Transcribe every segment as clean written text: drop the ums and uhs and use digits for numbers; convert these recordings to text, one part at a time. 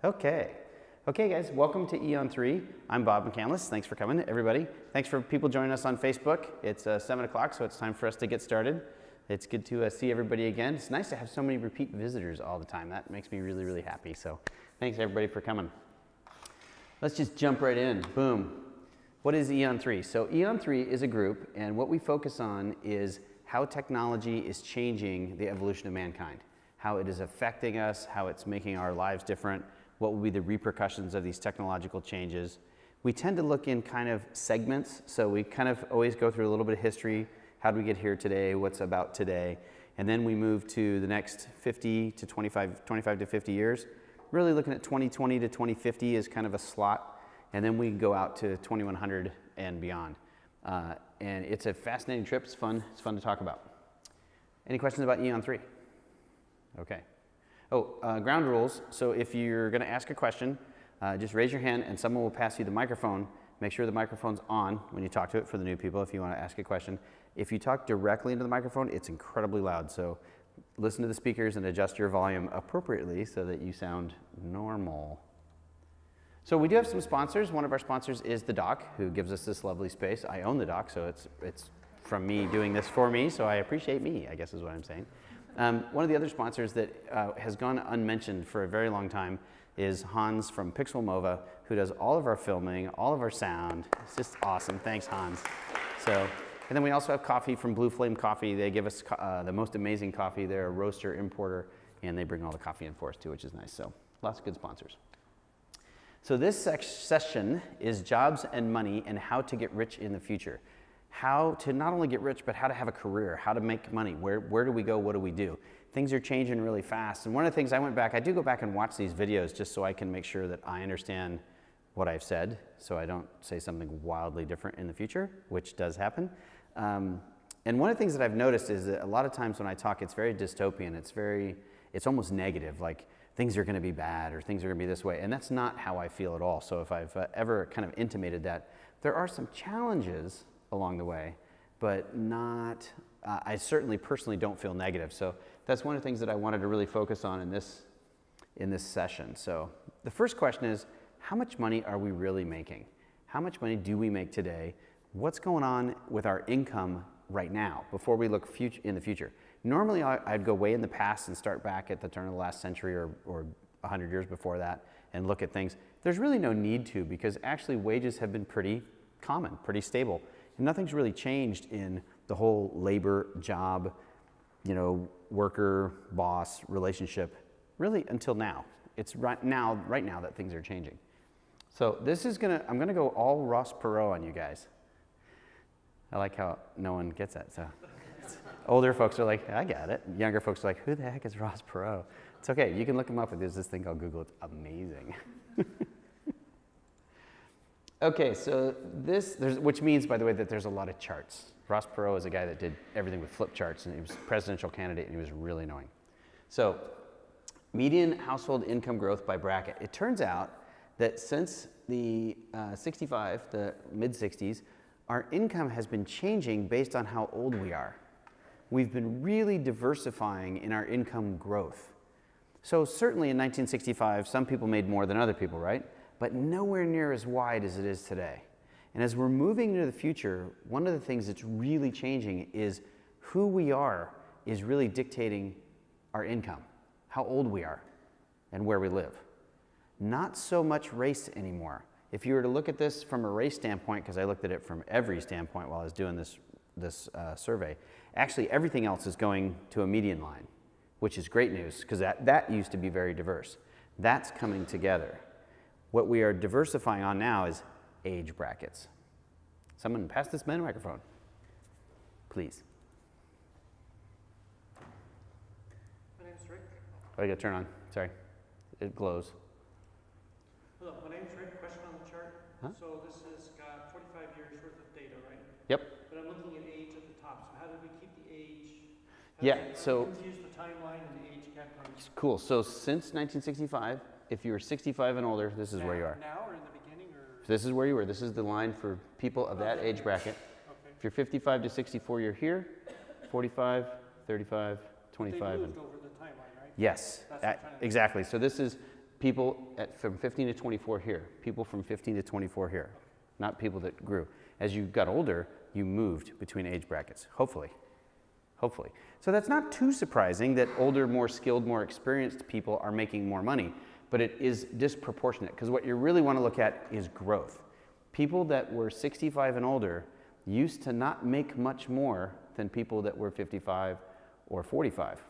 Okay. Okay, guys, welcome to AEON3. I'm Bob McCandless. Thanks for coming, everybody. Thanks for people joining us on Facebook. It's 7 o'clock, so it's time for us to get started. It's good to see everybody again. It's nice to have so many repeat visitors all the time. That makes me really, really happy. So thanks, everybody, for coming. Let's just jump right in. Boom. What is AEON3? So AEON3 is a group, and what we focus on is how technology is changing the evolution of mankind, how it is affecting us, how it's making our lives different, what will be the repercussions of these technological changes. We tend to look in kind of segments, so we kind of always go through a little bit of history. How did we get here today? What's about today? And then we move to the next 50 to 25 to 50 years. Really looking at 2020 to 2050 is kind of a slot, and then we go out to 2100 and beyond. And it's a fascinating trip. It's fun to talk about. Any questions about AEON3? Okay. Oh, ground rules. So if you're going to ask a question, just raise your hand and someone will pass you the microphone. Make sure the microphone's on when you talk to it for the new people if you want to ask a question. If you talk directly into the microphone, it's incredibly loud. So listen to the speakers and adjust your volume appropriately so that you sound normal. So we do have some sponsors. One of our sponsors is the dock, who gives us this lovely space. I own the dock, so it's from me doing this for me, so I appreciate me, I guess is what I'm saying. One of the other sponsors that has gone unmentioned for a very long time is Hans from Pixel Mova, who does all of our filming, all of our sound. It's just awesome. Thanks, Hans. And then we also have coffee from Blue Flame Coffee. They give us the most amazing coffee. They're a roaster importer, and they bring all the coffee in for us too, which is nice. So lots of good sponsors. So this session is jobs and money and how to get rich in the future. How to not only get rich, but how to have a career, how to make money. Where do we go? What do we do? Things are changing really fast. And one of the things I do go back and watch these videos just so I can make sure that I understand what I've said, so I don't say something wildly different in the future, which does happen. And one of the things that I've noticed is that a lot of times when I talk, it's very dystopian. It's almost negative, like things are going to be bad or things are going to be this way. And that's not how I feel at all. So if I've ever kind of intimated that, there are some challenges along the way, but not, I certainly personally don't feel negative. So that's one of the things that I wanted to really focus on in this session. So the first question is, how much money are we really making? How much money do we make today? What's going on with our income right now before we look in the future? Normally I'd go way in the past and start back at the turn of the last century or 100 years before that and look at things. There's really no need to, because actually wages have been pretty common, pretty stable. Nothing's really changed in the whole labor, job, worker, boss relationship, really until now. It's right now that things are changing. So I'm gonna go all Ross Perot on you guys. I like how no one gets that. So older folks are like, I got it. Younger folks are like, who the heck is Ross Perot? It's okay, you can look him up. There's this thing called Google. It's amazing. Okay, so which means, by the way, that there's a lot of charts. Ross Perot is a guy that did everything with flip charts, and he was a presidential candidate, and he was really annoying. So, median household income growth by bracket. It turns out that since the mid-60s, our income has been changing based on how old we are. We've been really diversifying in our income growth. So certainly in 1965, some people made more than other people, right? But nowhere near as wide as it is today. And as we're moving into the future, one of the things that's really changing is who we are is really dictating our income, how old we are, and where we live. Not so much race anymore. If you were to look at this from a race standpoint, because I looked at it from every standpoint while I was doing this survey, actually everything else is going to a median line, which is great news, because that used to be very diverse. That's coming together. What we are diversifying on now is age brackets. Someone pass this man a microphone, please. My name's Rick. Oh, you gotta turn on. Sorry, it glows. Hello, my name's Rick. Question on the chart. Huh? So this has got 45 years worth of data, right? Yep. But I'm looking at age at the top. So how did we keep the age? Confuse the timeline and the age categories. Cool. So since 1965. If you were 65 and older, this is where you are. Now or in the beginning? Or? This is where you were. This is the line for people of that age bracket. Okay. If you're 55 to 64, you're here. 45, 35, 25. They moved over the timeline, right? Yes, exactly. So this is people from 15 to 24 here, people from 15 to 24 here, not people that grew. As you got older, you moved between age brackets, hopefully. Hopefully. So that's not too surprising that older, more skilled, more experienced people are making more money, but it is disproportionate because what you really want to look at is growth. People that were 65 and older used to not make much more than people that were 55 or 45.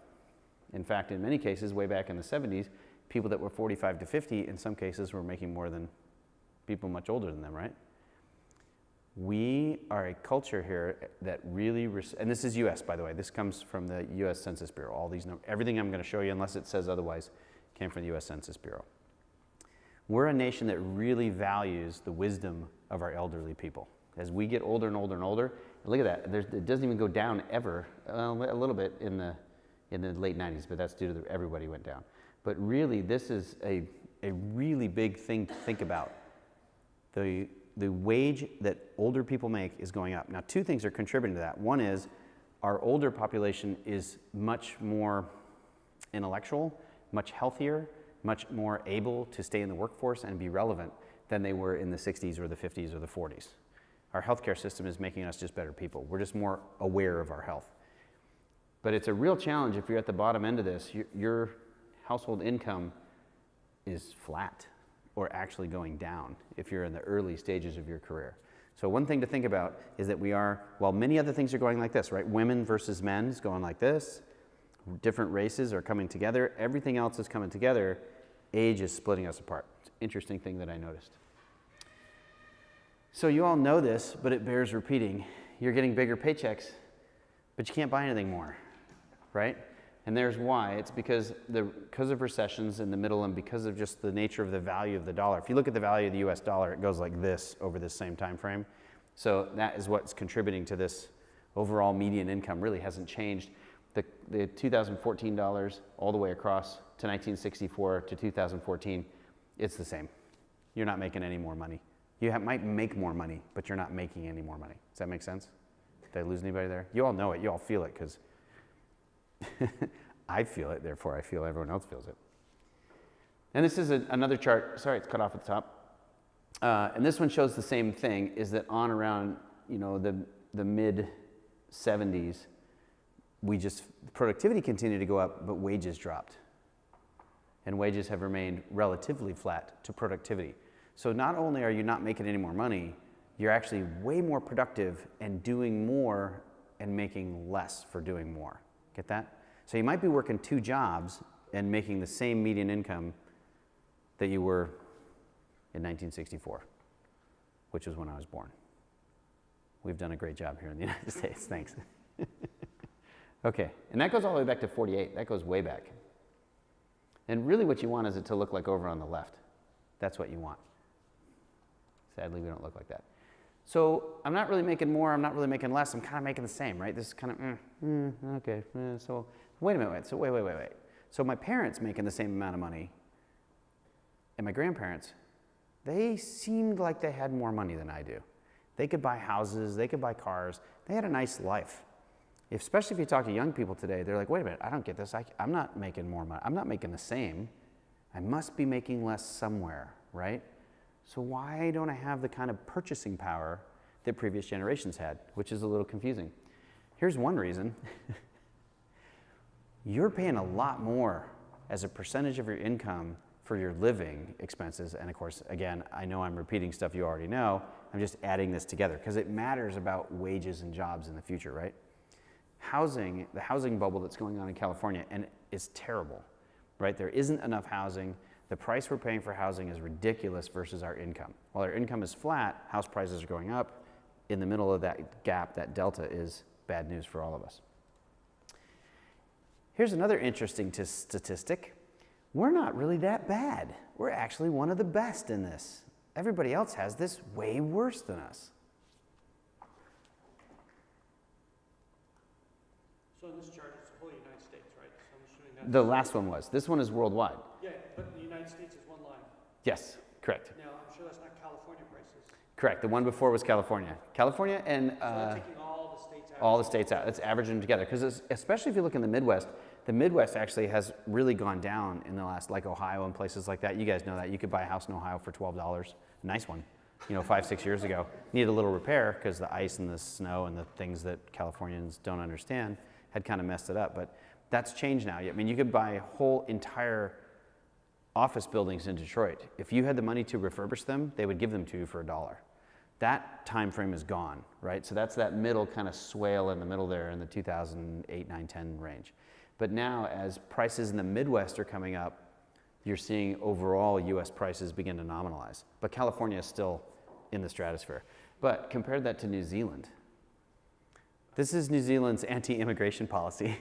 In fact, in many cases, way back in the 70s, people that were 45 to 50, in some cases, were making more than people much older than them, right? We are a culture here that really, and this is US, by the way. This comes from the US Census Bureau. All these numbers, everything I'm going to show you, unless it says otherwise, came from the US Census Bureau. We're a nation that really values the wisdom of our elderly people. As we get older and older and older, look at that. It doesn't even go down ever. A little bit in the late 90s, but that's due to everybody went down. But really, this is a really big thing to think about. The wage that older people make is going up. Now, two things are contributing to that. One is our older population is much more intellectual, much healthier, much more able to stay in the workforce and be relevant than they were in the 60s or the 50s or the 40s. Our healthcare system is making us just better people. We're just more aware of our health. But it's a real challenge if you're at the bottom end of this. Your household income is flat or actually going down if you're in the early stages of your career. So one thing to think about is that we are, while many other things are going like this, right? Women versus men is going like this. Different races are coming together. Everything else is coming together. Age is splitting us apart. It's an interesting thing that I noticed. So you all know this, but it bears repeating. You're getting bigger paychecks, but you can't buy anything more, right? And there's why. It's because of recessions in the middle and because of just the nature of the value of the dollar. If you look at the value of the US dollar, it goes like this over this same time frame. So that is what's contributing to this overall median income really hasn't changed. The 2014 dollars all the way across to 1964 to 2014, it's the same. You're not making any more money. You might make more money, but you're not making any more money. Does that make sense? Did I lose anybody there? You all know it. You all feel it because I feel it, therefore I feel everyone else feels it. And this is another chart. Sorry, it's cut off at the top. And this one shows the same thing, is that on around the mid 70s, productivity continued to go up, but wages dropped. And wages have remained relatively flat to productivity. So not only are you not making any more money, you're actually way more productive and doing more and making less for doing more. Get that? So you might be working 2 jobs and making the same median income that you were in 1964, which was when I was born. We've done a great job here in the United States, thanks. Okay, and that goes all the way back to 48. That goes way back. And really what you want is it to look like over on the left. That's what you want. Sadly, we don't look like that. So I'm not really making more, I'm not really making less, I'm kind of making the same, right? This is kind of, okay, so wait a minute, so wait. So my parents making the same amount of money, and my grandparents, they seemed like they had more money than I do. They could buy houses, they could buy cars, they had a nice life. Especially if you talk to young people today, they're like, wait a minute, I don't get this, I'm not making more money, I'm not making the same. I must be making less somewhere, right? So why don't I have the kind of purchasing power that previous generations had, which is a little confusing. Here's one reason. You're paying a lot more as a percentage of your income for your living expenses. And of course, again, I know I'm repeating stuff you already know. I'm just adding this together because it matters about wages and jobs in the future, right? Housing, the housing bubble that's going on in California, and it's terrible, right? There isn't enough housing. The price we're paying for housing is ridiculous versus our income. While our income is flat, house prices are going up. In the middle of that gap, that delta is bad news for all of us. Here's another interesting statistic. We're not really that bad. We're actually one of the best in this. Everybody else has this way worse than us. So in this chart, it's the whole United States, right? So I'm assuming that's The last one was. This one is worldwide. Yeah, but the United States is one line. Yes, correct. Now, I'm sure that's not California prices. Correct. The one before was California. California and So taking all the states out. all the states out. Let's average them together. Because especially if you look in the Midwest, The Midwest actually has really gone down in the last, like Ohio and places like that. You guys know that. You could buy a house in Ohio for $12, a nice one, 5, 6 years ago. Needed a little repair because the ice and the snow and the things that Californians don't understand had kind of messed it up. But that's changed now. I mean, you could buy whole entire office buildings in Detroit. If you had the money to refurbish them, they would give them to you for $1. That time frame is gone, right? So that's that middle kind of swale in the middle there in the 2008, 9, 10 range. But now as prices in the Midwest are coming up, you're seeing overall US prices begin to nominalize. But California is still in the stratosphere. But compare that to New Zealand. This is New Zealand's anti-immigration policy.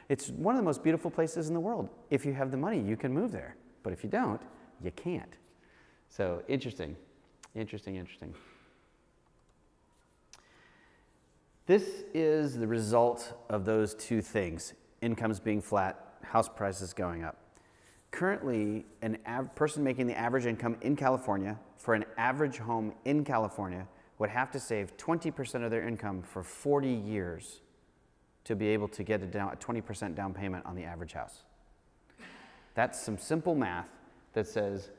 It's one of the most beautiful places in the world. If you have the money, you can move there. But if you don't, you can't. So interesting. Interesting. This is the result of those two things, incomes being flat, house prices going up. Currently, a person making the average income in California for an average home in California would have to save 20% of their income for 40 years to be able to get a 20% down payment on the average house. That's some simple math that says,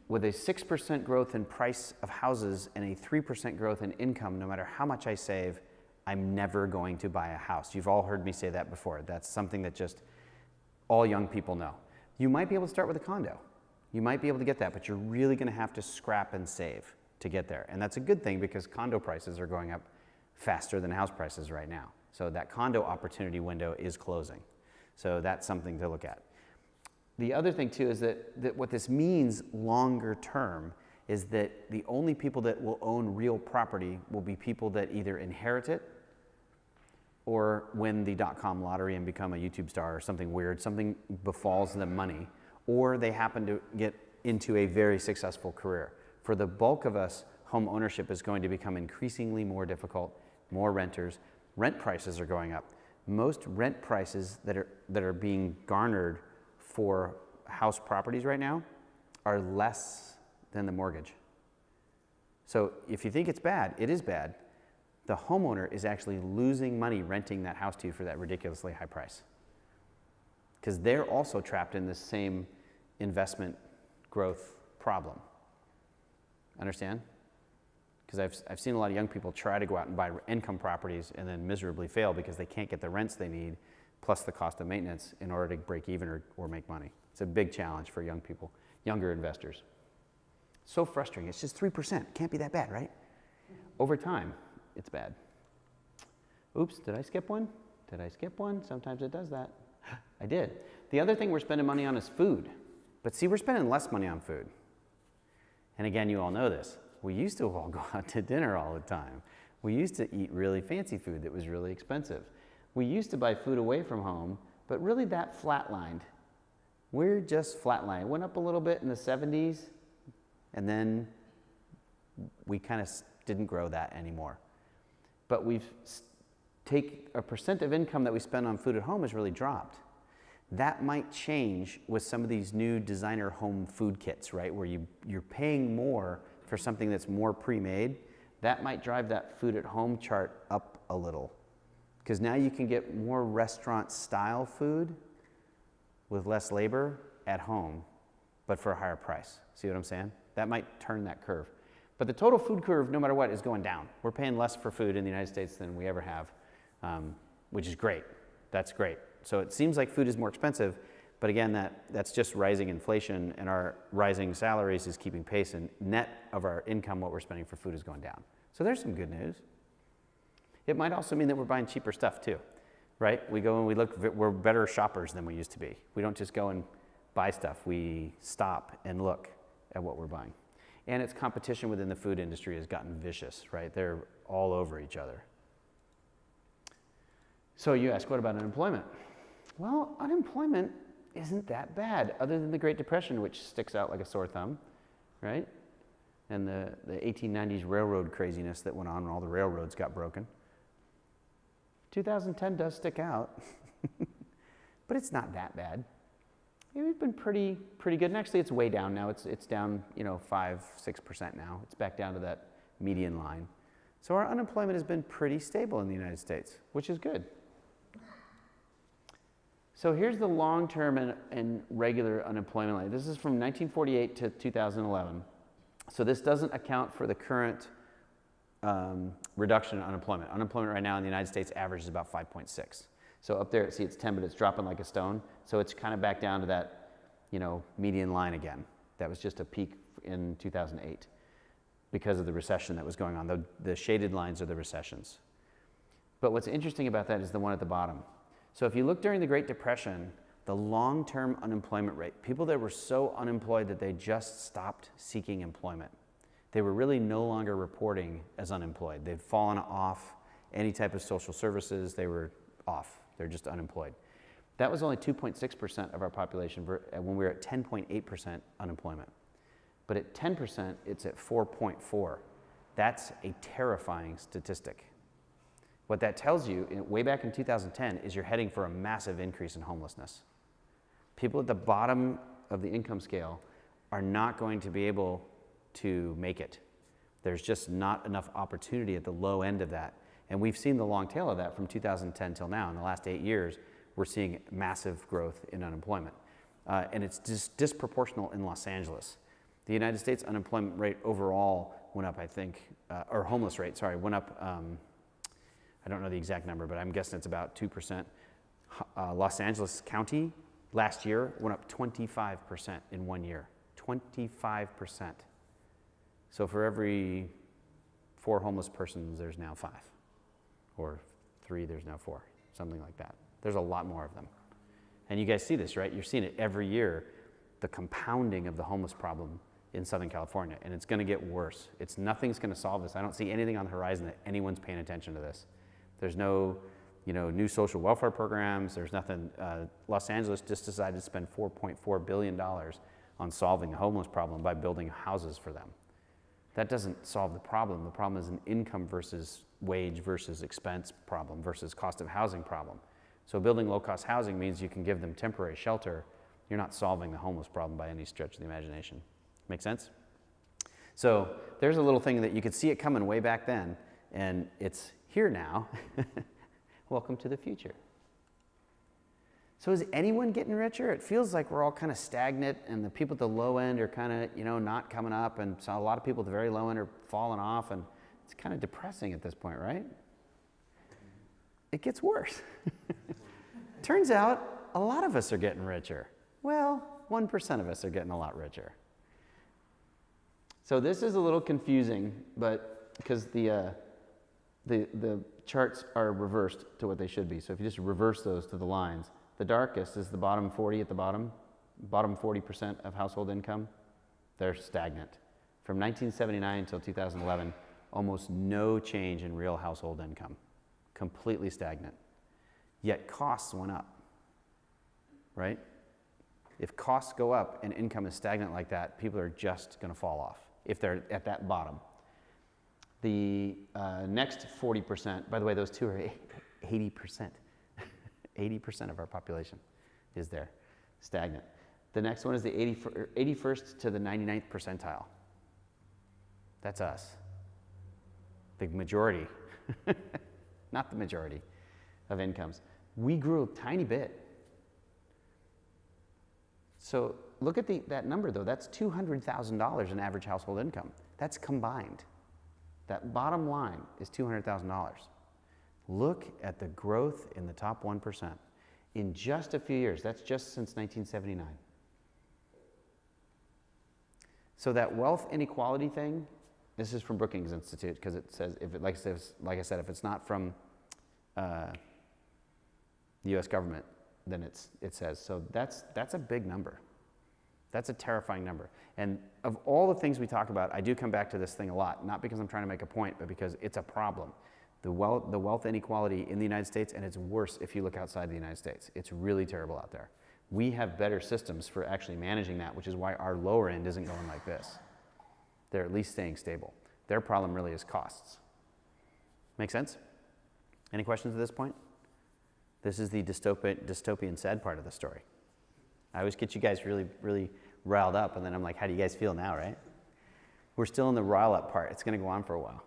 with a 6% growth in price of houses and a 3% growth in income, no matter how much I save, I'm never going to buy a house. You've all heard me say that before. That's something that just all young people know. You might be able to start with a condo. You might be able to get that, but you're really going to have to scrap and save to get there. And that's a good thing because condo prices are going up faster than house prices right now. So that condo opportunity window is closing. So that's something to look at. The other thing too is that what this means longer term is that the only people that will own real property will be people that either inherit it or win the .com lottery and become a YouTube star or something weird, something befalls them money, or they happen to get into a very successful career. For the bulk of us, home ownership is going to become increasingly more difficult, more renters. Rent prices are going up. Most rent prices that are being garnered for house properties right now are less than the mortgage. So if you think it's bad, it is bad. The homeowner is actually losing money renting that house to you for that ridiculously high price. Because they're also trapped in this same investment growth problem. Understand? Because I've seen a lot of young people try to go out and buy income properties and then miserably fail because they can't get the rents they need plus the cost of maintenance in order to break even or make money. It's a big challenge for young people, younger investors. So frustrating. It's just 3%. Can't be that bad, right? Over time, it's bad. Oops, did I skip one? Did I skip one? Sometimes it does that. I did. The other thing we're spending money on is food. But see, we're spending less money on food. And again, you all know this. We used to all go out to dinner all the time. We used to eat really fancy food that was really expensive. We used to buy food away from home, but really that flatlined. We're just flatlined. It went up a little bit in the 70s, and then we kind of didn't grow that anymore. But take a percent of income that we spend on food at home has really dropped. That might change with some of these new designer home food kits, right? Where you're paying more for something that's more pre-made. That might drive that food at home chart up a little. Because now you can get more restaurant style food with less labor at home, but for a higher price. See what I'm saying? That might turn that curve. But the total food curve, no matter what, is going down. We're paying less for food in the United States than we ever have, which is great. That's great. So it seems like food is more expensive, but again, that's just rising inflation, and our rising salaries is keeping pace, and net of our income, what we're spending for food is going down. So there's some good news. It might also mean that we're buying cheaper stuff too, right? We go and we look, we're better shoppers than we used to be. We don't just go and buy stuff. We stop and look at what we're buying. And its competition within the food industry has gotten vicious, right? They're all over each other. So you ask, what about unemployment? Well, unemployment isn't that bad, other than the Great Depression, which sticks out like a sore thumb, right? And the 1890s railroad craziness that went on when all the railroads got broken. 2010 does stick out, but it's not that bad. We've been pretty good, and actually it's way down now. It's down, 5-6% now. It's back down to that median line. So our unemployment has been pretty stable in the United States, which is good. So here's the long-term and regular unemployment rate. This is from 1948 to 2011. So this doesn't account for the current reduction in unemployment. Unemployment right now in the United States averages about 5.6. So up there, see it's 10, but it's dropping like a stone. So it's kind of back down to that, median line again. That was just a peak in 2008 because of the recession that was going on. The shaded lines are the recessions. But what's interesting about that is the one at the bottom. So if you look during the Great Depression, the long-term unemployment rate, people that were so unemployed that they just stopped seeking employment. They were really no longer reporting as unemployed. They'd fallen off any type of social services. They were off. They're just unemployed. That was only 2.6% of our population when we were at 10.8% unemployment. But at 10%, it's at 4.4. That's a terrifying statistic. What that tells you, way back in 2010, is you're heading for a massive increase in homelessness. People at the bottom of the income scale are not going to be able to make it. There's just not enough opportunity at the low end of that. And we've seen the long tail of that from 2010 till now. In the last 8 years, we're seeing massive growth in unemployment. And it's disproportional in Los Angeles. The United States unemployment rate overall went up, I think, or homeless rate, sorry, went up, I don't know the exact number, but I'm guessing it's about 2%. Los Angeles County last year went up 25% in 1 year. 25%. So for every 4 homeless persons, there's now 5. Or 3, there's now 4. Something like that. There's a lot more of them. And you guys see this, right? You're seeing it every year, the compounding of the homeless problem in Southern California. And it's going to get worse. Nothing's going to solve this. I don't see anything on the horizon that anyone's paying attention to this. There's no, new social welfare programs. There's nothing. Los Angeles just decided to spend $4.4 billion on solving the homeless problem by building houses for them. That doesn't solve the problem. The problem is an income versus wage versus expense problem versus cost of housing problem. So building low-cost housing means you can give them temporary shelter. You're not solving the homeless problem by any stretch of the imagination. Make sense? So there's a little thing that you could see it coming way back then, and it's here now. Welcome to the future. So is anyone getting richer? It feels like we're all kind of stagnant, and the people at the low end are kind of, not coming up, and so a lot of people at the very low end are falling off, and it's kind of depressing at this point, right? It gets worse. Turns out a lot of us are getting richer. Well, 1% of us are getting a lot richer. So this is a little confusing, but because the charts are reversed to what they should be. So if you just reverse those to the lines, the darkest is the bottom 40 at the bottom 40% of household income. They're stagnant. From 1979 until 2011, almost no change in real household income. Completely stagnant. Yet costs went up, right? If costs go up and income is stagnant like that, people are just going to fall off if they're at that bottom. The next 40%, by the way, those two are 80%. 80% of our population is there, stagnant. The next one is the 81st to the 99th percentile. That's us. The majority, not the majority of incomes. We grew a tiny bit. So look at that number though, that's $200,000 in average household income. That's combined. That bottom line is $200,000. Look at the growth in the top 1% in just a few years. That's just since 1979. So that wealth inequality thing, this is from Brookings Institute because it says, like I said, if it's not from the U.S. government, then it says. So that's a big number. That's a terrifying number. And of all the things we talk about, I do come back to this thing a lot, not because I'm trying to make a point, but because it's a problem. The wealth inequality in the United States, and it's worse if you look outside the United States. It's really terrible out there. We have better systems for actually managing that, which is why our lower end isn't going like this. They're at least staying stable. Their problem really is costs. Make sense? Any questions at this point? This is the dystopian sad part of the story. I always get you guys really, really riled up, and then I'm like, how do you guys feel now, right? We're still in the rile up part. It's going to go on for a while.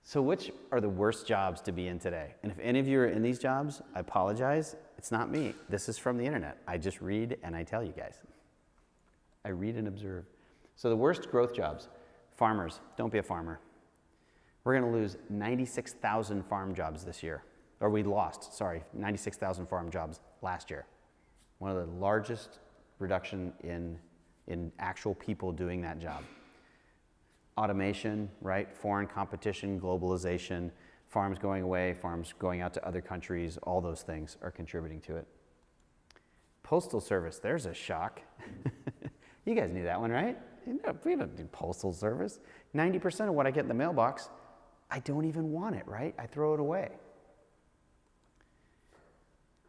So which are the worst jobs to be in today? And if any of you are in these jobs, I apologize. It's not me. This is from the internet. I just read and I tell you guys. I read and observe. So the worst growth jobs, farmers. Don't be a farmer. We're going to lose 96,000 farm jobs this year. Or we lost, sorry, 96,000 farm jobs last year. One of the largest reduction in actual people doing that job. Automation, right? Foreign competition, globalization, farms going away, farms going out to other countries, all those things are contributing to it. Postal service, there's a shock. You guys knew that one, right? We don't do postal service. 90% of what I get in the mailbox, I don't even want it, right? I throw it away.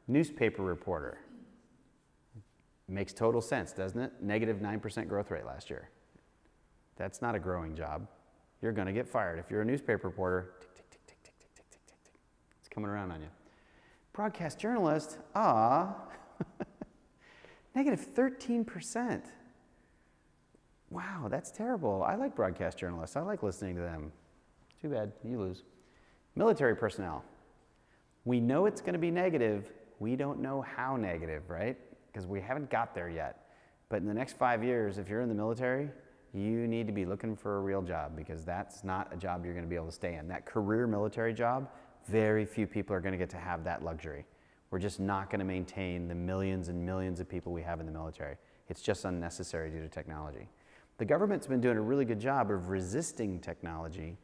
Newspaper reporter. Makes total sense, doesn't it? Negative 9% growth rate last year. That's not a growing job. You're going to get fired. If you're a newspaper reporter, tick, tick, tick, tick, tick, tick, tick, tick, tick, tick. It's coming around on you. Broadcast journalist, negative 13%. Wow, that's terrible. I like broadcast journalists. I like listening to them. Too bad, you lose. Military personnel. We know it's going to be negative. We don't know how negative, right? Because we haven't got there yet. But in the next 5 years, if you're in the military, you need to be looking for a real job because that's not a job you're going to be able to stay in. That career military job, very few people are going to get to have that luxury. We're just not going to maintain the millions and millions of people we have in the military. It's just unnecessary due to technology. The government's been doing a really good job of resisting technology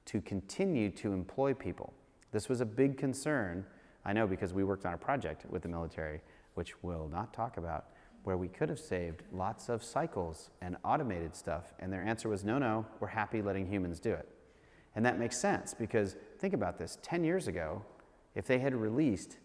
to continue to employ people. This was a big concern, I know, because we worked on a project with the military, which we'll not talk about, where we could have saved lots of cycles and automated stuff, and their answer was, no, we're happy letting humans do it. And that makes sense, because think about this, 10 years ago, if they had released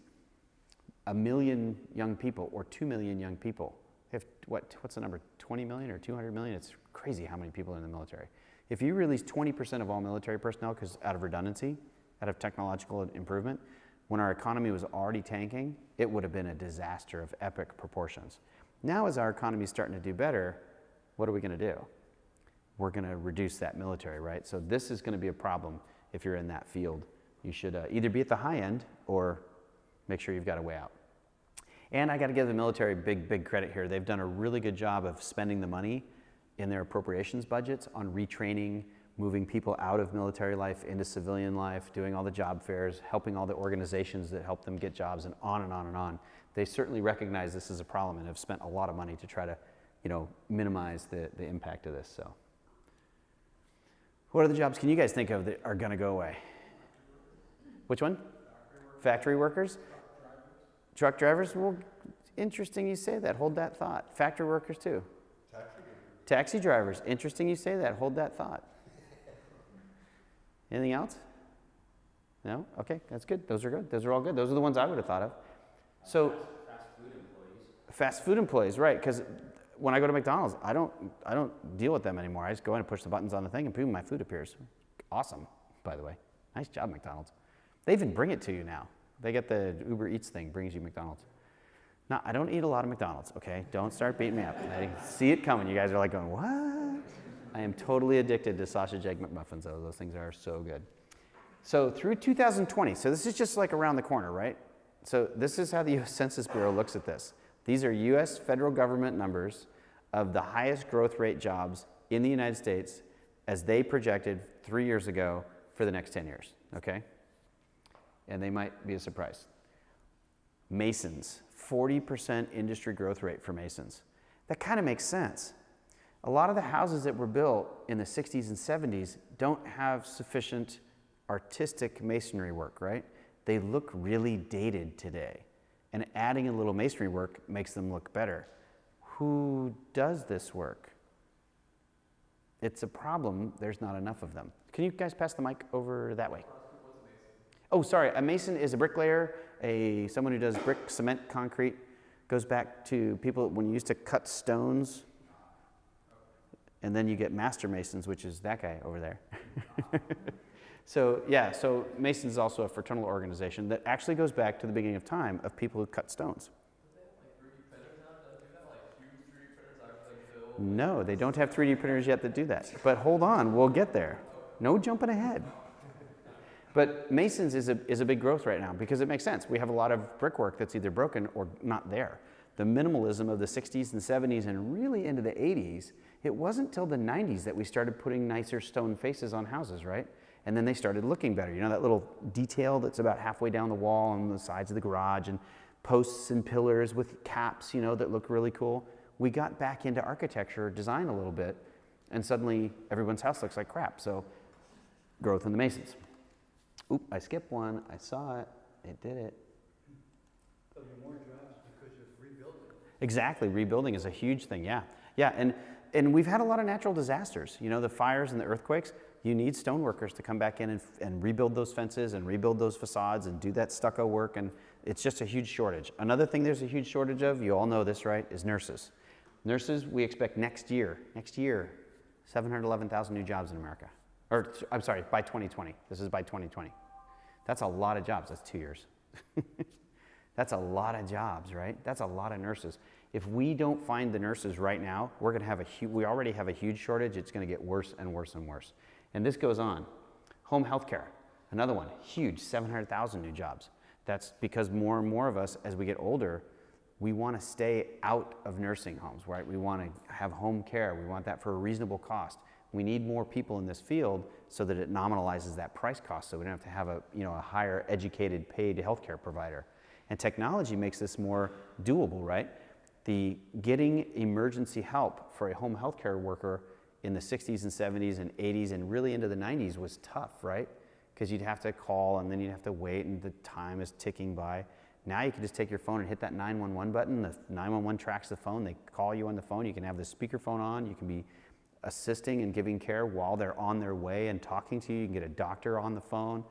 1 million young people or 2 million young people, if what's the number, 20 million or 200 million? It's crazy how many people are in the military. If you release 20% of all military personnel, because out of redundancy, out of technological improvement, when our economy was already tanking, it would have been a disaster of epic proportions. Now as our economy is starting to do better, what are we going to do? We're going to reduce that military, right? So this is going to be a problem if you're in that field. You should either be at the high end or make sure you've got a way out. And I got to give the military big credit here. They've done a really good job of spending the money in their appropriations budgets on retraining, moving people out of military life into civilian life, doing all the job fairs, helping all the organizations that help them get jobs, and on and on and on. They certainly recognize this is a problem and have spent a lot of money to try to, minimize the impact of this. So, what other jobs can you guys think of that are going to go away? Which one? Factory workers? Truck drivers? Well, interesting you say that. Hold that thought. Factory workers too. Taxi drivers. Interesting you say that. Hold that thought. Anything else? No? Okay, that's good. Those are good. Those are all good. Those are the ones I would have thought of. So, fast food employees. Fast food employees, right? Because when I go to McDonald's, I don't deal with them anymore. I just go in and push the buttons on the thing, and boom, my food appears. Awesome, by the way. Nice job, McDonald's. They even bring it to you now. They get the Uber Eats thing, brings you McDonald's. Now, I don't eat a lot of McDonald's, okay? Don't start beating me up. I see it coming. You guys are like going, what? I am totally addicted to sausage egg McMuffins, though. Those things are so good. So through 2020, so this is just like around the corner, right? So this is how the U.S. Census Bureau looks at this. These are U.S. federal government numbers of the highest growth rate jobs in the United States as they projected 3 years ago for the next 10 years, okay? And they might be a surprise. Masons, 40% industry growth rate for masons. That kind of makes sense. A lot of the houses that were built in the 60s and 70s don't have sufficient artistic masonry work, right? They look really dated today. And adding a little masonry work makes them look better. Who does this work? It's a problem. There's not enough of them. Can you guys pass the mic over that way? Oh, sorry. A mason is a bricklayer, someone who does brick, cement, concrete. Goes back to people when you used to cut stones. And then you get master masons, which is that guy over there. So yeah, so Masons is also a fraternal organization that actually goes back to the beginning of time of people who cut stones. No, they don't have 3D printers yet that do that. But hold on, we'll get there. No jumping ahead. But masons is a big growth right now because it makes sense. We have a lot of brickwork that's either broken or not there. The minimalism of the 60s and 70s and really into the 80s, it wasn't till the 90s that we started putting nicer stone faces on houses, right? And then they started looking better. You know, that little detail that's about halfway down the wall on the sides of the garage, and posts and pillars with caps, you know, that look really cool. We got back into architecture design a little bit, and suddenly everyone's house looks like crap. So growth in the masons. Oop, I skipped one. I saw it. It did it. There'll be more jobs because of rebuilding. Exactly. Rebuilding is a huge thing. Yeah. Yeah. And we've had a lot of natural disasters. You know, the fires and the earthquakes. You need stone workers to come back in and rebuild those fences and rebuild those facades and do that stucco work. And it's just a huge shortage. Another thing there's a huge shortage of, you all know this, right, is nurses. Nurses, we expect next year, 711,000 new jobs in America. Or, I'm sorry, by 2020. This is by 2020. That's a lot of jobs. That's 2 years. That's a lot of jobs, right? That's a lot of nurses. If we don't find the nurses right now, we're going to have we already have a huge shortage. It's going to get worse and worse and worse. And this goes on. Home health care, another one, huge, 700,000 new jobs. That's because more and more of us, as we get older, we want to stay out of nursing homes, right? We want to have home care. We want that for a reasonable cost. We need more people in this field so that it nominalizes that price cost, so we don't have to have a higher educated paid healthcare provider. And technology makes this more doable, right? The getting emergency help for a home healthcare worker in the 60s and 70s and 80s and really into the 90s was tough, right? Because you'd have to call and then you'd have to wait and the time is ticking by. Now you can just take your phone and hit that 911 button. The 911 tracks the phone. They call you on the phone. You can have the speakerphone on. You can be assisting and giving care while they're on their way and talking to you. You can get a doctor on the phone.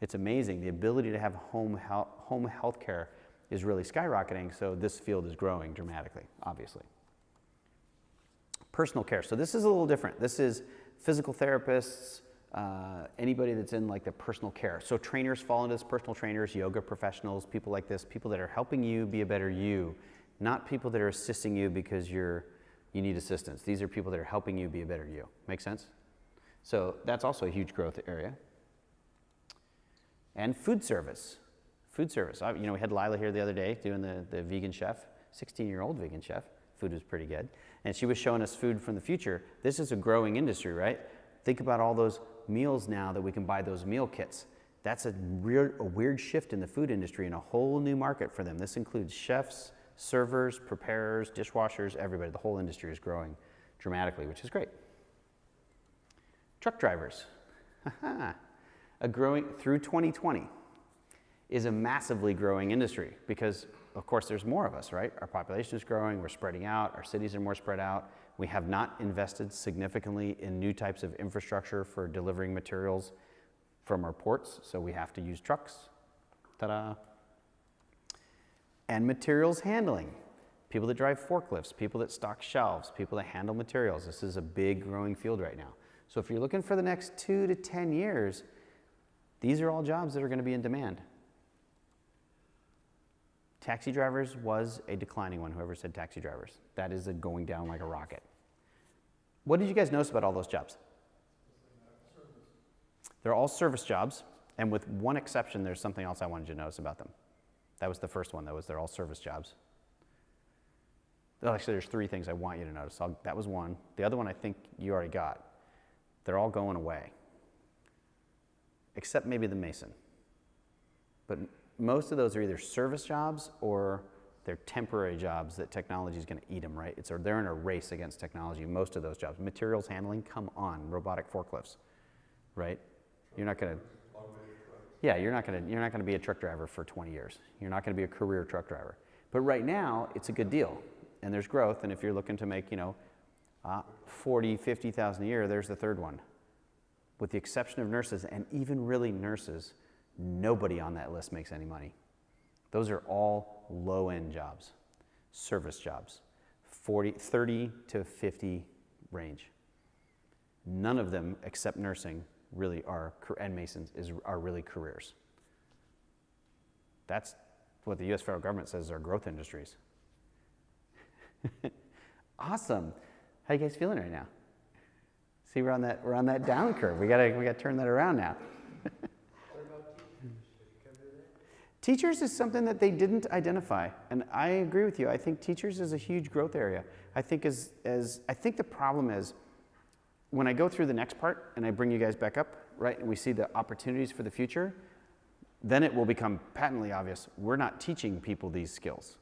It's amazing. The ability to have home health care is really skyrocketing, so this field is growing dramatically, obviously. Personal care. So this is a little different. This is physical therapists, anybody that's in like the personal care. So trainers fall into this, personal trainers, yoga professionals, people like this, people that are helping you be a better you, not people that are assisting you because you need assistance. These are people that are helping you be a better you. Make sense? So that's also a huge growth area. And food service. Food service. We had Lila here the other day doing the vegan chef, 16-year-old vegan chef. Food was pretty good. And she was showing us food from the future. This is a growing industry, right? Think about all those meals now that we can buy those meal kits. That's a weird shift in the food industry and a whole new market for them. This includes chefs, servers, preparers, dishwashers, everybody. The whole industry is growing dramatically, which is great. Truck drivers. Through 2020 is a massively growing industry because, of course, there's more of us, right? Our population is growing, we're spreading out, our cities are more spread out. We have not invested significantly in new types of infrastructure for delivering materials from our ports, so we have to use trucks. Ta-da! And materials handling. People that drive forklifts, people that stock shelves, people that handle materials. This is a big growing field right now. So if you're looking for the next 2 to 10 years, these are all jobs that are going to be in demand. Taxi drivers was a declining one, whoever said taxi drivers. That is going down like a rocket. What did you guys notice about all those jobs? They're all service jobs, and with one exception, there's something else I wanted you to notice about them. That was the first one, they're all service jobs. Well, actually, there's 3 things I want you to notice. That was one. The other one I think you already got. They're all going away, except maybe the mason. But most of those are either service jobs or they're temporary jobs that technology is going to eat them, right? They're in a race against technology, most of those jobs. Materials handling, come on, robotic forklifts, right? You're not going to, yeah, you're not going to be a truck driver for 20 years. You're not going to be a career truck driver. But right now, it's a good deal, and there's growth, and if you're looking to make, 40, 50,000 a year, there's the third one. With the exception of nurses, and even really nurses, nobody on that list makes any money. Those are all low-end jobs, service jobs, 30 to 50 range. None of them, except nursing, really are, and masons, are really careers. That's what the U.S. federal government says are growth industries. Awesome. How you guys feeling right now? See, we're on that down curve. We gotta turn that around now. Teachers is something that they didn't identify, and I agree with you. I think teachers is a huge growth area. I think I think the problem is when I go through the next part and I bring you guys back up, right, and we see the opportunities for the future, then it will become patently obvious we're not teaching people these skills.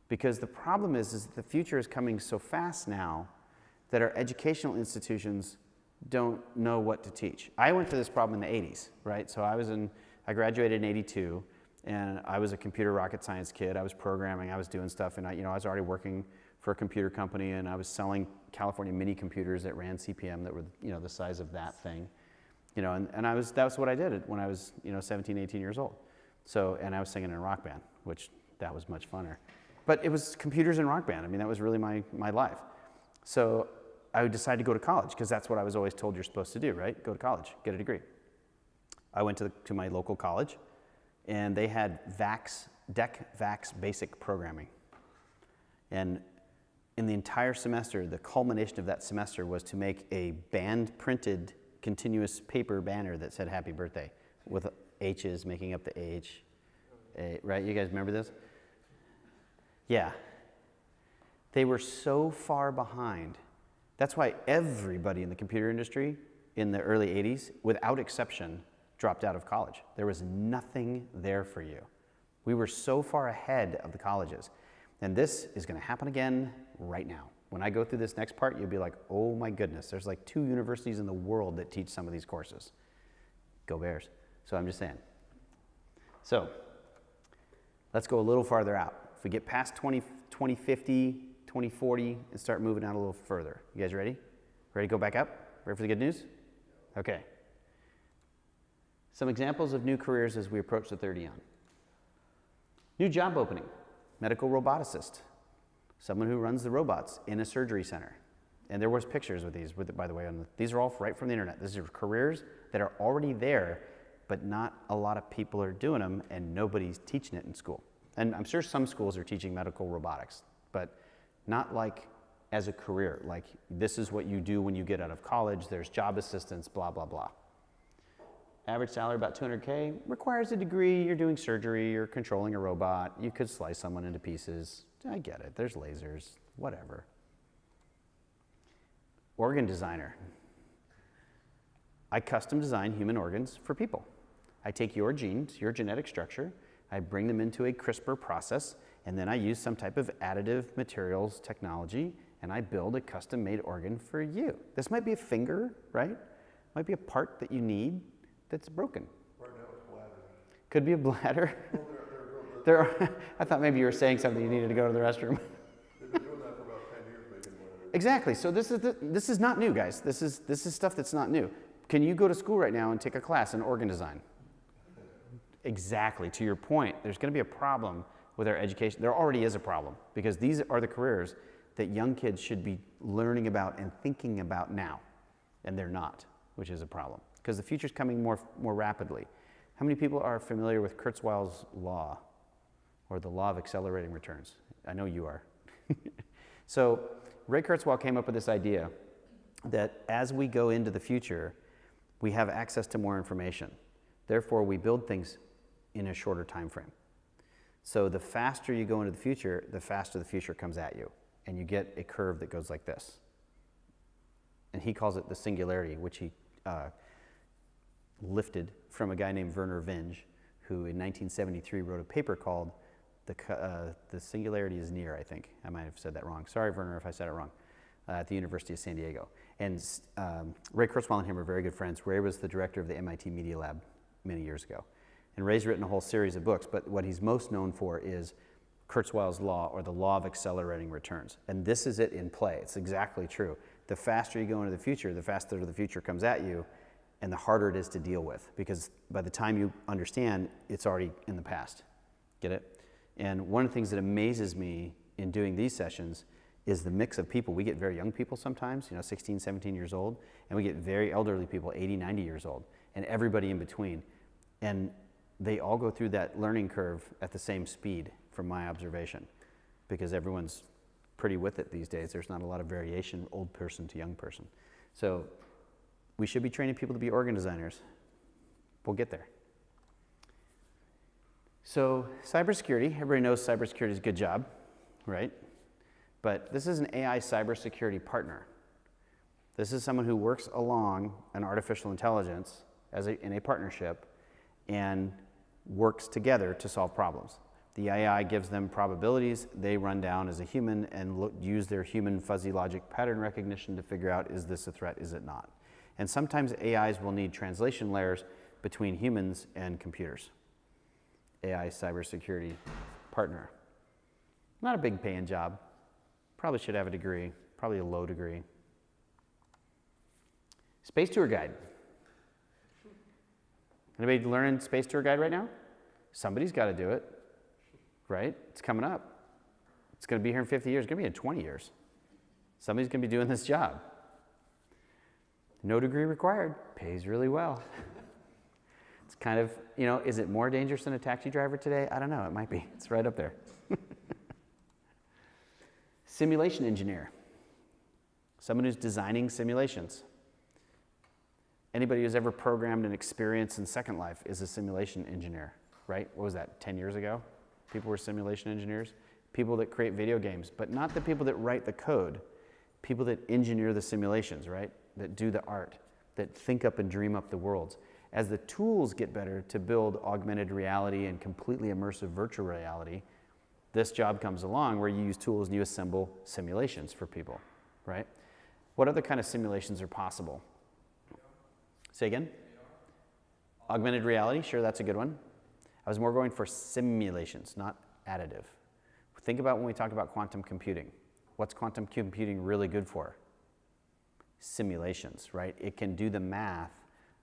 Because the problem is the future is coming so fast now that our educational institutions don't know what to teach. I went through this problem in the 80s, right? So I graduated in 82, and I was a computer rocket science kid. I was programming, I was doing stuff, and I was already working for a computer company, and I was selling California mini computers that ran CPM that were, the size of that thing. And that's what I did when I was, 17, 18 years old. So, and I was singing in a rock band, which that was much funner. But it was computers and rock band. I mean, that was really my life. So I decided to go to college because that's what I was always told you're supposed to do, right? Go to college, get a degree. I went to my local college, and they had DEC basic programming. And in the entire semester, the culmination of that semester was to make a band-printed continuous paper banner that said happy birthday with H's making up the H, right? You guys remember this? Yeah. They were so far behind. That's why everybody in the computer industry in the early 80s, without exception, dropped out of college. There was nothing there for you. We were so far ahead of the colleges. And this is going to happen again right now. When I go through this next part, you'll be like, oh my goodness, there's like 2 universities in the world that teach some of these courses. Go Bears. So I'm just saying. So let's go a little farther out. If we get past 2050, 2040, and start moving out a little further. You guys ready? Ready to go back up? Ready for the good news? Okay. Some examples of new careers as we approach the 30 on. New job opening, medical roboticist, someone who runs the robots in a surgery center. And there was pictures with these, by the way. These are all right from the internet. These are careers that are already there, but not a lot of people are doing them, and nobody's teaching it in school. And I'm sure some schools are teaching medical robotics, but not like as a career. Like, this is what you do when you get out of college. There's job assistance, blah, blah, blah. Average salary about $200K, requires a degree. You're doing surgery, you're controlling a robot. You could slice someone into pieces. I get it, there's lasers, whatever. Organ designer. I custom design human organs for people. I take your genes, your genetic structure, I bring them into a CRISPR process, and then I use some type of additive materials technology, and I build a custom-made organ for you. This might be a finger, right? Might be a part that you need that's broken. Right now it's bladder. Could be a bladder. Well, I thought maybe you were saying something you needed to go to the restroom. they've been doing that for about 10 years making bladders. Exactly. So this is not new, guys. This is stuff that's not new. Can you go to school right now and take a class in organ design? Exactly. To your point, there's going to be a problem with our education. There already is a problem because these are the careers that young kids should be learning about and thinking about now, and they're not, which is a problem because the future's coming more rapidly. How many people are familiar with Kurzweil's law or the law of accelerating returns? I know you are. So Ray Kurzweil came up with this idea that as we go into the future, we have access to more information. Therefore, we build things in a shorter time frame. So the faster you go into the future, the faster the future comes at you. And you get a curve that goes like this. And he calls it the singularity, which he lifted from a guy named Werner Vinge, who in 1973 wrote a paper called The Singularity is Near, I think. I might have said that wrong. Sorry, Werner, if I said it wrong. At the University of San Diego. And Ray Kurzweil and him are very good friends. Ray was the director of the MIT Media Lab many years ago. And Ray's written a whole series of books, but what he's most known for is Kurzweil's law, or the law of accelerating returns. And this is it in play. It's exactly true. The faster you go into the future, the faster the future comes at you, and the harder it is to deal with, because by the time you understand, it's already in the past. Get it? And one of the things that amazes me in doing these sessions is the mix of people. We get very young people sometimes, 16, 17 years old, and we get very elderly people, 80, 90 years old, and everybody in between. And they all go through that learning curve at the same speed, from my observation, because everyone's pretty with it these days. There's not a lot of variation, old person to young person. So we should be training people to be organ designers. We'll get there. So cybersecurity, everybody knows cybersecurity is a good job, right? But this is an AI cybersecurity partner. This is someone who works along an artificial intelligence in a partnership and works together to solve problems. The AI gives them probabilities, they run down as a human and use their human fuzzy logic pattern recognition to figure out, is this a threat, is it not? And sometimes AIs will need translation layers between humans and computers. AI cybersecurity partner. Not a big paying job. Probably should have a degree, probably a low degree. Space tour guide. Anybody learning space tour guide right now? Somebody's got to do it, right? It's coming up. It's going to be here in 50 years. It's going to be in 20 years. Somebody's going to be doing this job. No degree required. Pays really well. It's kind of, you know, is it more dangerous than a taxi driver today? I don't know. It might be. It's right up there. Simulation engineer. Someone who's designing simulations. Anybody who's ever programmed an experience in Second Life is a simulation engineer, right? What was that, 10 years ago? People were simulation engineers. People that create video games, but not the people that write the code. People that engineer the simulations, right? That do the art, that think up and dream up the worlds. As the tools get better to build augmented reality and completely immersive virtual reality, this job comes along where you use tools and you assemble simulations for people, right? What other kind of simulations are possible? Say again? Augmented reality, sure, that's a good one. I was more going for simulations, not additive. Think about when we talk about quantum computing. What's quantum computing really good for? Simulations, right? It can do the math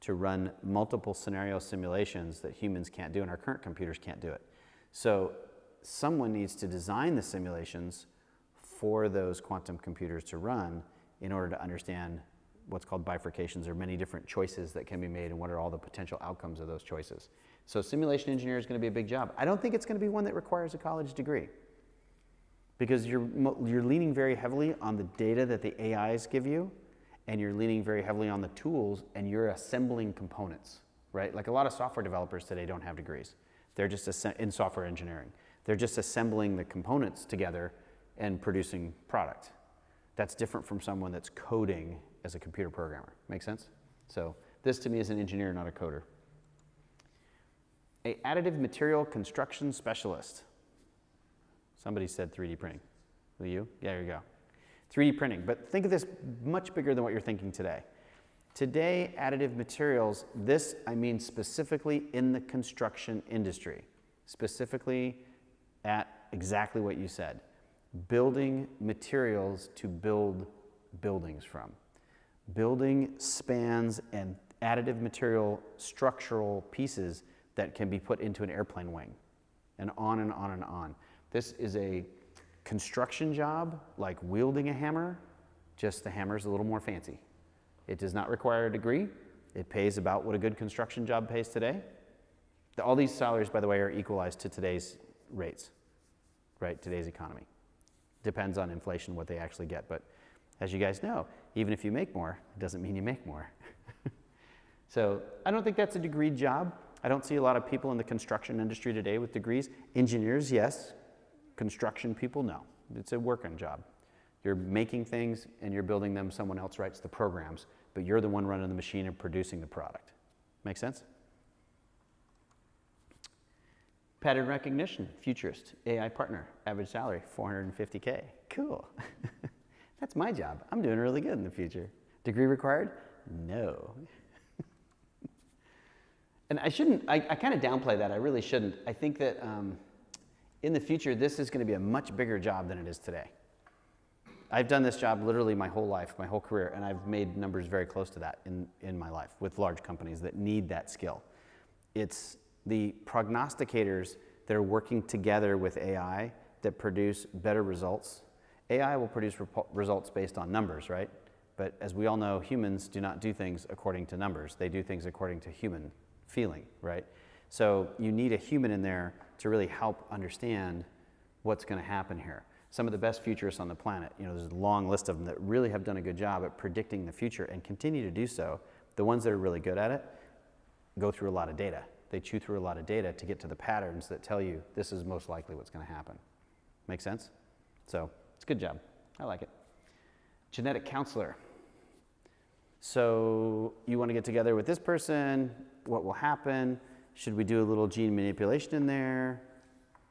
to run multiple scenario simulations that humans can't do and our current computers can't do it. So someone needs to design the simulations for those quantum computers to run in order to understand what's called bifurcations, or many different choices that can be made and what are all the potential outcomes of those choices. So simulation engineer is going to be a big job. I don't think it's going to be one that requires a college degree because you're leaning very heavily on the data that the AIs give you, and you're leaning very heavily on the tools, and you're assembling components, right? Like a lot of software developers today don't have degrees. They're just in software engineering. They're just assembling the components together and producing product. That's different from someone that's coding as a computer programmer. Make sense? So this to me is an engineer, not a coder. A additive material construction specialist. Somebody said 3D printing. Will you? Yeah, there you go. 3D printing, but think of this much bigger than what you're thinking today. Today, additive materials, this I mean specifically in the construction industry, specifically at exactly what you said. Building materials to build buildings from. Building spans and additive material structural pieces that can be put into an airplane wing, and on and on and on. This is a construction job like wielding a hammer, just the hammer's a little more fancy. It does not require a degree. It pays about what a good construction job pays today. All these salaries, by the way, are equalized to today's rates, right? Today's economy. Depends on inflation what they actually get, but as you guys know, even if you make more, it doesn't mean you make more. So I don't think that's a degreed job. I don't see a lot of people in the construction industry today with degrees. Engineers, yes. Construction people, no. It's a working job. You're making things and you're building them. Someone else writes the programs, but you're the one running the machine and producing the product. Make sense? Pattern recognition, futurist, AI partner, average salary, $450K. Cool. That's my job. I'm doing really good in the future. Degree required? No. And I shouldn't, I kind of downplay that. I really shouldn't. I think that in the future, this is going to be a much bigger job than it is today. I've done this job literally my whole life, my whole career, and I've made numbers very close to that in my life with large companies that need that skill. It's the prognosticators that are working together with AI that produce better results. AI will produce results based on numbers, right? But as we all know, humans do not do things according to numbers. They do things according to human feeling, right? So you need a human in there to really help understand what's going to happen here. Some of the best futurists on the planet, you know, there's a long list of them that really have done a good job at predicting the future and continue to do so. The ones that are really good at it go through a lot of data, They chew through a lot of data to get to the patterns that tell you this is most likely what's going to happen. Make sense? So it's a good job. I like it. Genetic counselor. So you want to get together with this person. What will happen? Should we do a little gene manipulation in there?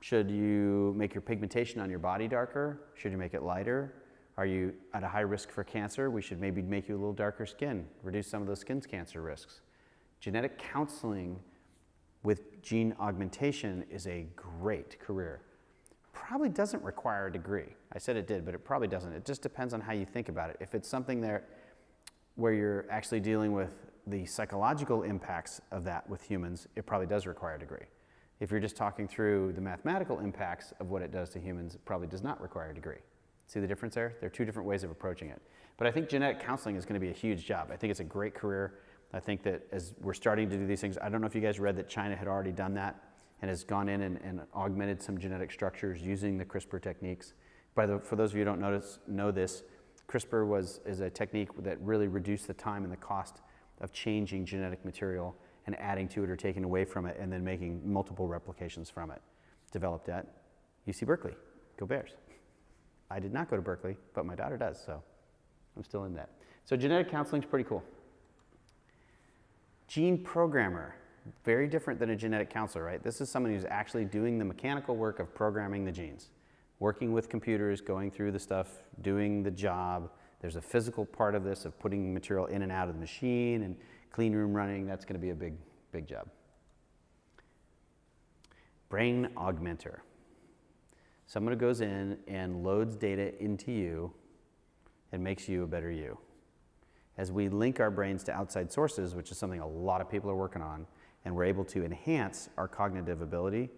Should you make your pigmentation on your body darker? Should you make it lighter? Are you at a high risk for cancer? We should maybe make you a little darker skin, reduce some of those skin cancer risks. Genetic counseling with gene augmentation is a great career. Probably doesn't require a degree. I said it did, but it probably doesn't. It just depends on how you think about it. If it's something there where you're actually dealing with the psychological impacts of that with humans, it probably does require a degree. If you're just talking through the mathematical impacts of what it does to humans, it probably does not require a degree. See the difference there? There are two different ways of approaching it. But I think genetic counseling is going to be a huge job. I think it's a great career. I think that as we're starting to do these things, I don't know if you guys read that China had already done that and has gone in and augmented some genetic structures using the CRISPR techniques. For those of you who don't know this, CRISPR is a technique that really reduced the time and the cost of changing genetic material and adding to it or taking away from it and then making multiple replications from it. Developed at UC Berkeley. Go Bears. I did not go to Berkeley, but my daughter does, so I'm still in that. So genetic counseling is pretty cool. Gene programmer, very different than a genetic counselor, right? This is someone who's actually doing the mechanical work of programming the genes, working with computers, going through the stuff, doing the job. There's a physical part of this, of putting material in and out of the machine and clean room running. That's going to be a big, big job. Brain augmenter. Someone who goes in and loads data into you and makes you a better you. As we link our brains to outside sources, which is something a lot of people are working on, and we're able to enhance our cognitive ability,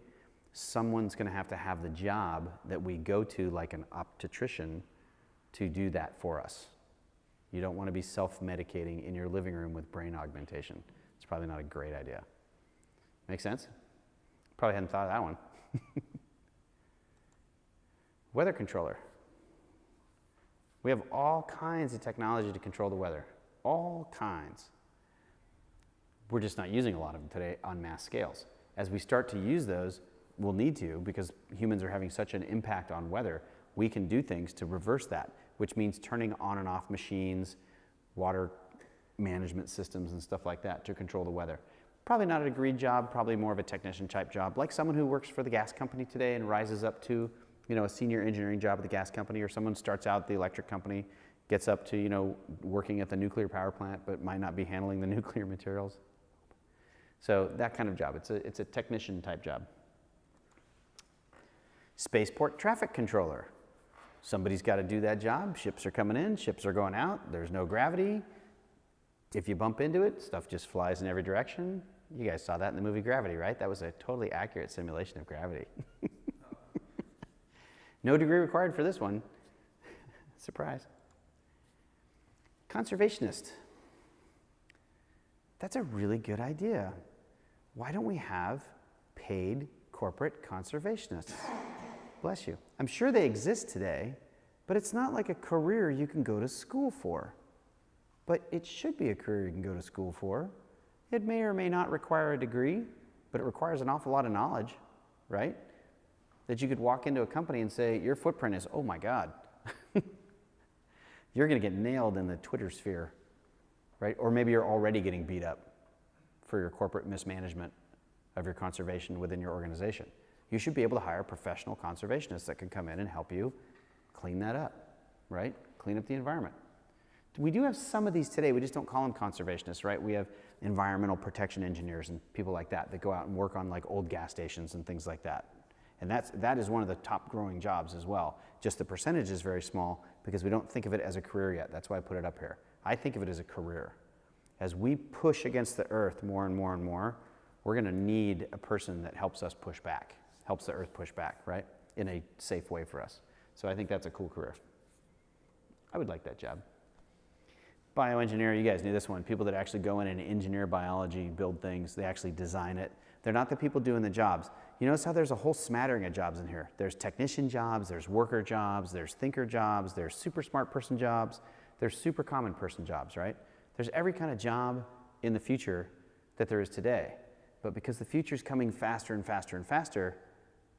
someone's going to have the job that we go to, like an obstetrician, to do that for us. You don't want to be self-medicating in your living room with brain augmentation. It's probably not a great idea. Make sense? Probably hadn't thought of that one. Weather controller. We have all kinds of technology to control the weather. All kinds. We're just not using a lot of them today on mass scales. As we start to use those, we'll need to, because humans are having such an impact on weather, we can do things to reverse that, which means turning on and off machines, water management systems and stuff like that to control the weather. Probably not a degree job, probably more of a technician type job, like someone who works for the gas company today and rises up to, a senior engineering job at the gas company, or someone starts out at the electric company, gets up to, working at the nuclear power plant, but might not be handling the nuclear materials. So that kind of job, it's a technician type job. Spaceport traffic controller. Somebody's got to do that job. Ships are coming in, ships are going out, there's no gravity. If you bump into it, stuff just flies in every direction. You guys saw that in the movie Gravity, right? That was a totally accurate simulation of gravity. No degree required for this one. Surprise. Conservationist. That's a really good idea. Why don't we have paid corporate conservationists? Bless you. I'm sure they exist today, but it's not like a career you can go to school for. But it should be a career you can go to school for. It may or may not require a degree, but it requires an awful lot of knowledge, right? That you could walk into a company and say, your footprint is, oh my God. You're going to get nailed in the Twitter sphere, right? Or maybe you're already getting beat up for your corporate mismanagement of your conservation within your organization. You should be able to hire professional conservationists that can come in and help you clean that up, right? Clean up the environment. We do have some of these today. We just don't call them conservationists, right? We have environmental protection engineers and people like that go out and work on like old gas stations and things like that. And that is one of the top growing jobs as well. Just the percentage is very small because we don't think of it as a career yet. That's why I put it up here. I think of it as a career. As we push against the earth more and more and more, we're going to need a person that helps us push back, helps the earth push back, right? In a safe way for us. So I think that's a cool career. I would like that job. Bioengineer, you guys knew this one. People that actually go in and engineer biology, build things, they actually design it. They're not the people doing the jobs. You notice how there's a whole smattering of jobs in here. There's technician jobs, there's worker jobs, there's thinker jobs, there's super smart person jobs, there's super common person jobs, right? There's every kind of job in the future that there is today. But because the future's coming faster and faster and faster,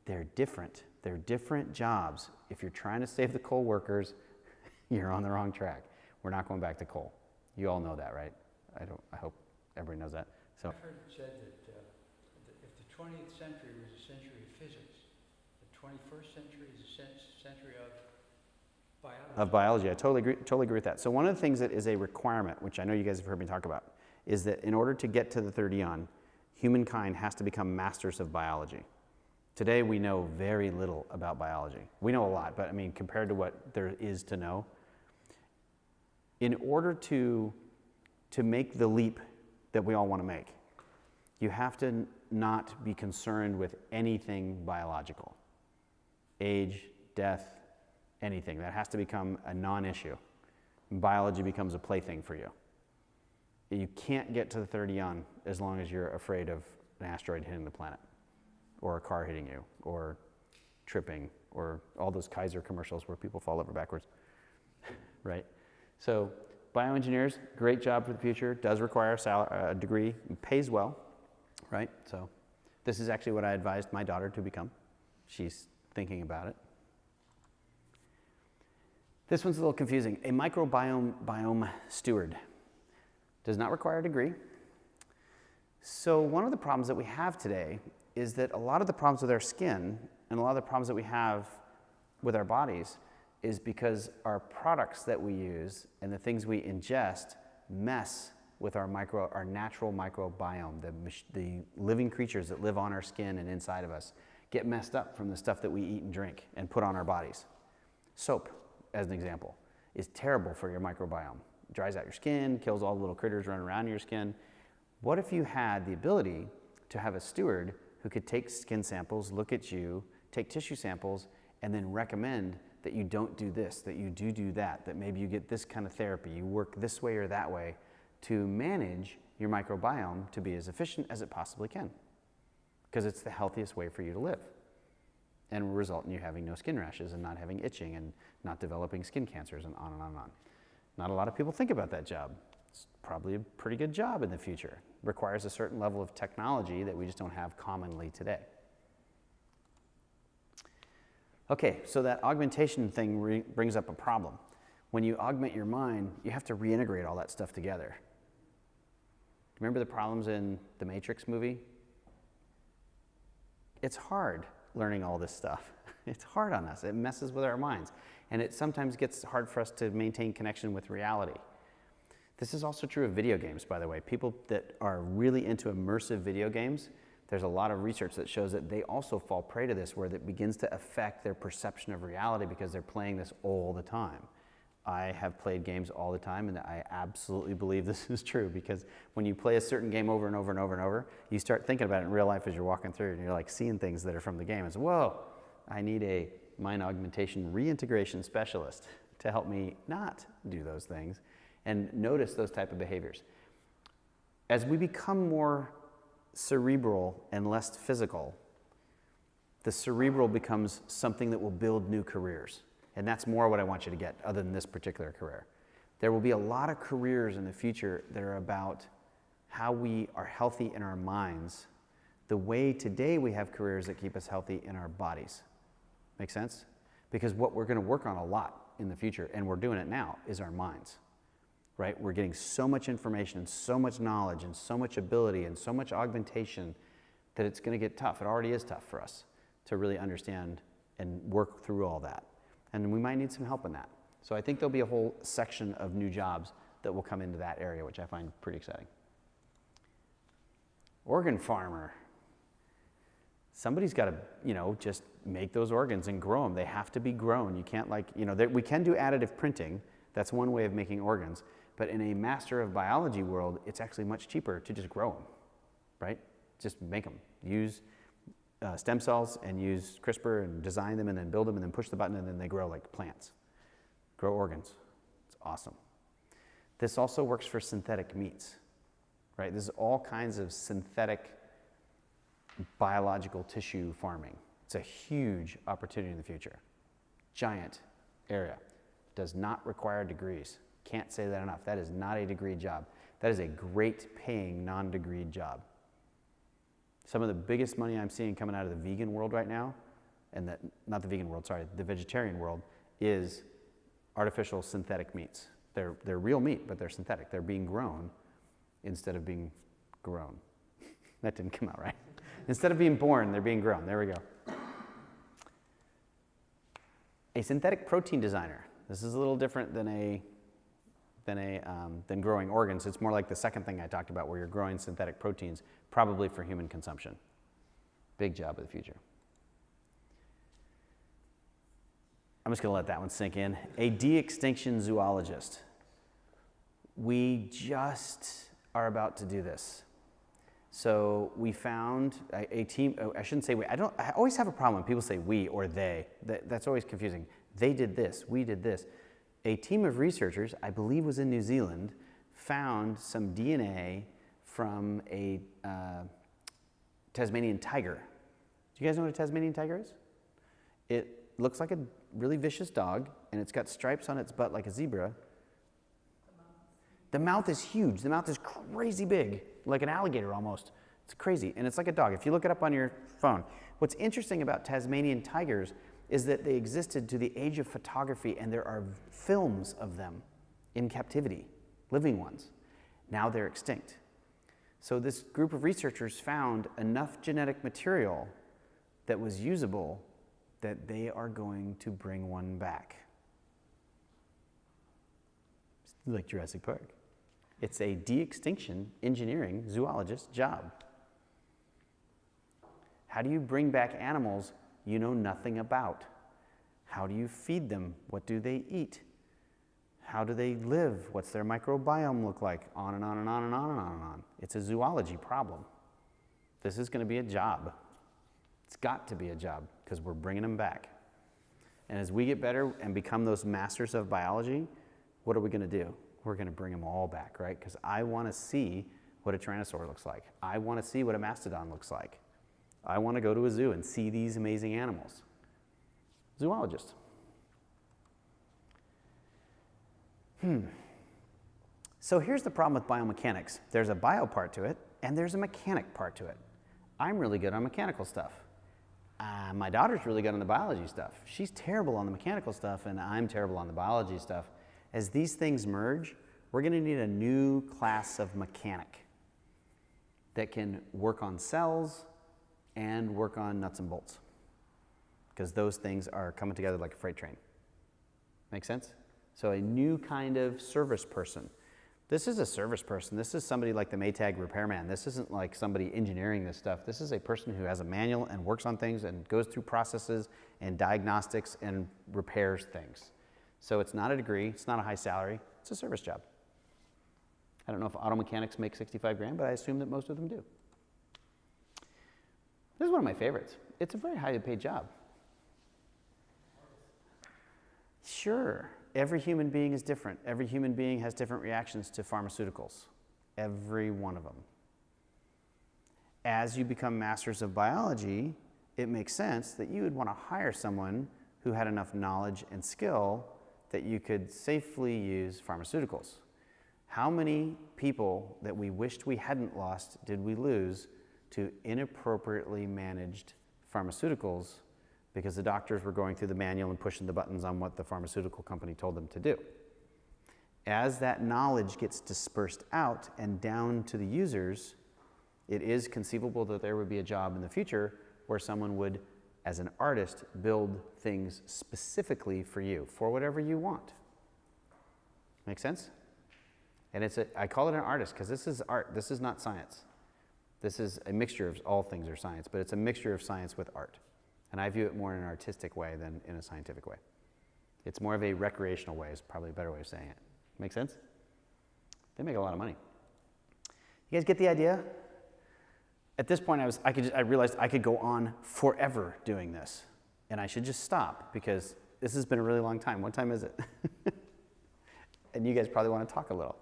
they're different. They're different jobs. If you're trying to save the coal workers, you're on the wrong track. We're not going back to coal. You all know that, right? I hope everybody knows that. So I've heard it said that if the 20th century was a century of physics, the 21st century is a century of biology. Of biology, I totally agree with that. So one of the things that is a requirement, which I know you guys have heard me talk about, is that in order to get to the third eon, humankind has to become masters of biology. Today we know very little about biology. We know a lot, but I mean, compared to what there is to know, in order to make the leap that we all want to make, you have to not be concerned with anything biological. Age, death, anything. That has to become a non-issue. Biology becomes a plaything for you. You can't get to the third eon as long as you're afraid of an asteroid hitting the planet, or a car hitting you, or tripping, or all those Kaiser commercials where people fall over backwards, right? So bioengineers, great job for the future, does require a degree, pays well, right? So this is actually what I advised my daughter to become. She's thinking about it. This one's a little confusing. A microbiome steward does not require a degree. So one of the problems that we have today is that a lot of the problems with our skin and a lot of the problems that we have with our bodies is because our products that we use and the things we ingest mess with our natural microbiome. The living creatures that live on our skin and inside of us get messed up from the stuff that we eat and drink and put on our bodies. Soap, as an example, is terrible for your microbiome. It dries out your skin, kills all the little critters running around in your skin. What if you had the ability to have a steward who could take skin samples, look at you, take tissue samples, and then recommend that you don't do this, that you do that, that maybe you get this kind of therapy, you work this way or that way to manage your microbiome to be as efficient as it possibly can, because it's the healthiest way for you to live and will result in you having no skin rashes and not having itching and not developing skin cancers and on and on and on. Not a lot of people think about that job. It's probably a pretty good job in the future. Requires a certain level of technology that we just don't have commonly today. Okay, so that augmentation thing brings up a problem. When you augment your mind, you have to reintegrate all that stuff together. Remember the problems in the Matrix movie? It's hard learning all this stuff. It's hard on us. It messes with our minds. And it sometimes gets hard for us to maintain connection with reality. This is also true of video games, by the way. People that are really into immersive video games, there's a lot of research that shows that they also fall prey to this, where it begins to affect their perception of reality because they're playing this all the time. I have played games all the time, and I absolutely believe this is true, because when you play a certain game over and over and over and over, you start thinking about it in real life as you're walking through, and you're like seeing things that are from the game. It's, whoa, I need a mind augmentation reintegration specialist to help me not do those things and notice those type of behaviors. As we become more cerebral and less physical, the cerebral becomes something that will build new careers. And that's more what I want you to get, other than this particular career. There will be a lot of careers in the future that are about how we are healthy in our minds, the way today we have careers that keep us healthy in our bodies. Make sense? Because what we're going to work on a lot in the future, and we're doing it now, is our minds. Right? We're getting so much information and so much knowledge and so much ability and so much augmentation that it's going to get tough. It already is tough for us to really understand and work through all that. And we might need some help in that. So I think there'll be a whole section of new jobs that will come into that area, which I find pretty exciting. Organ farmer. Somebody's got to, just make those organs and grow them. They have to be grown. You can't we can do additive printing. That's one way of making organs. But in a master of biology world, it's actually much cheaper to just grow them, right? Just make them. Use stem cells and use CRISPR and design them and then build them and then push the button and then they grow like plants. Grow organs. It's awesome. This also works for synthetic meats, right? This is all kinds of synthetic biological tissue farming. It's a huge opportunity in the future. Giant area. Does not require degrees. Can't say that enough. That is not a degree job. That is a great paying non-degreed job. Some of the biggest money I'm seeing coming out of the vegan world right now, and not the vegan world, sorry, the vegetarian world, is artificial synthetic meats. They're real meat, but they're synthetic. They're being grown instead of being grown. That didn't come out right. Instead of being born, they're being grown. There we go. A synthetic protein designer. This is a little different than growing organs. It's more like the second thing I talked about, where you're growing synthetic proteins, probably for human consumption. Big job of the future. I'm just going to let that one sink in. A de-extinction zoologist. We just are about to do this. So we found a team. Oh, I shouldn't say we. I always have a problem when people say we or they. That's always confusing. They did this. We did this. A team of researchers, I believe was in New Zealand, found some DNA from a Tasmanian tiger. Do you guys know what a Tasmanian tiger is? It looks like a really vicious dog, and it's got stripes on its butt like a zebra. The mouth is huge. The mouth is crazy big, like an alligator almost. It's crazy, and it's like a dog. If you look it up on your phone. What's interesting about Tasmanian tigers is that they existed to the age of photography, and there are films of them in captivity, living ones. Now they're extinct. So this group of researchers found enough genetic material that was usable that they are going to bring one back. It's like Jurassic Park. It's a de-extinction engineering zoologist job. How do you bring back animals you know nothing about? How do you feed them? What do they eat? How do they live? What's their microbiome look like? On and on and on and on and on and on. It's a zoology problem. This is going to be a job. It's got to be a job because we're bringing them back. And as we get better and become those masters of biology, what are we going to do? We're going to bring them all back, right? Because I want to see what a tyrannosaur looks like. I want to see what a mastodon looks like. I want to go to a zoo and see these amazing animals. Zoologist. So here's the problem with biomechanics. There's a bio part to it, and there's a mechanic part to it. I'm really good on mechanical stuff. My daughter's really good on the biology stuff. She's terrible on the mechanical stuff, and I'm terrible on the biology stuff. As these things merge, we're going to need a new class of mechanic that can work on cells and work on nuts and bolts, because those things are coming together like a freight train. Make sense? So a new kind of service person. This is a service person. This is somebody like the Maytag repairman. This isn't like somebody engineering this stuff. This is a person who has a manual and works on things and goes through processes and diagnostics and repairs things. So it's not a degree, it's not a high salary, it's a service job. I don't know if auto mechanics make 65 grand, but I assume that most of them do. This is one of my favorites. It's a very highly paid job. Sure, every human being is different. Every human being has different reactions to pharmaceuticals. Every one of them. As you become masters of biology, it makes sense that you would want to hire someone who had enough knowledge and skill that you could safely use pharmaceuticals. How many people that we wished we hadn't lost did we lose to inappropriately managed pharmaceuticals because the doctors were going through the manual and pushing the buttons on what the pharmaceutical company told them to do? As that knowledge gets dispersed out and down to the users, it is conceivable that there would be a job in the future where someone would, as an artist, build things specifically for you, for whatever you want. Make sense? And I call it an artist because this is art. This is not science. This is a mixture of all things are science, but it's a mixture of science with art. And I view it more in an artistic way than in a scientific way. It's more of a recreational way is probably a better way of saying it. Make sense? They make a lot of money. You guys get the idea? At this point, I realized I could go on forever doing this, and I should just stop because this has been a really long time. What time is it? And you guys probably want to talk a little.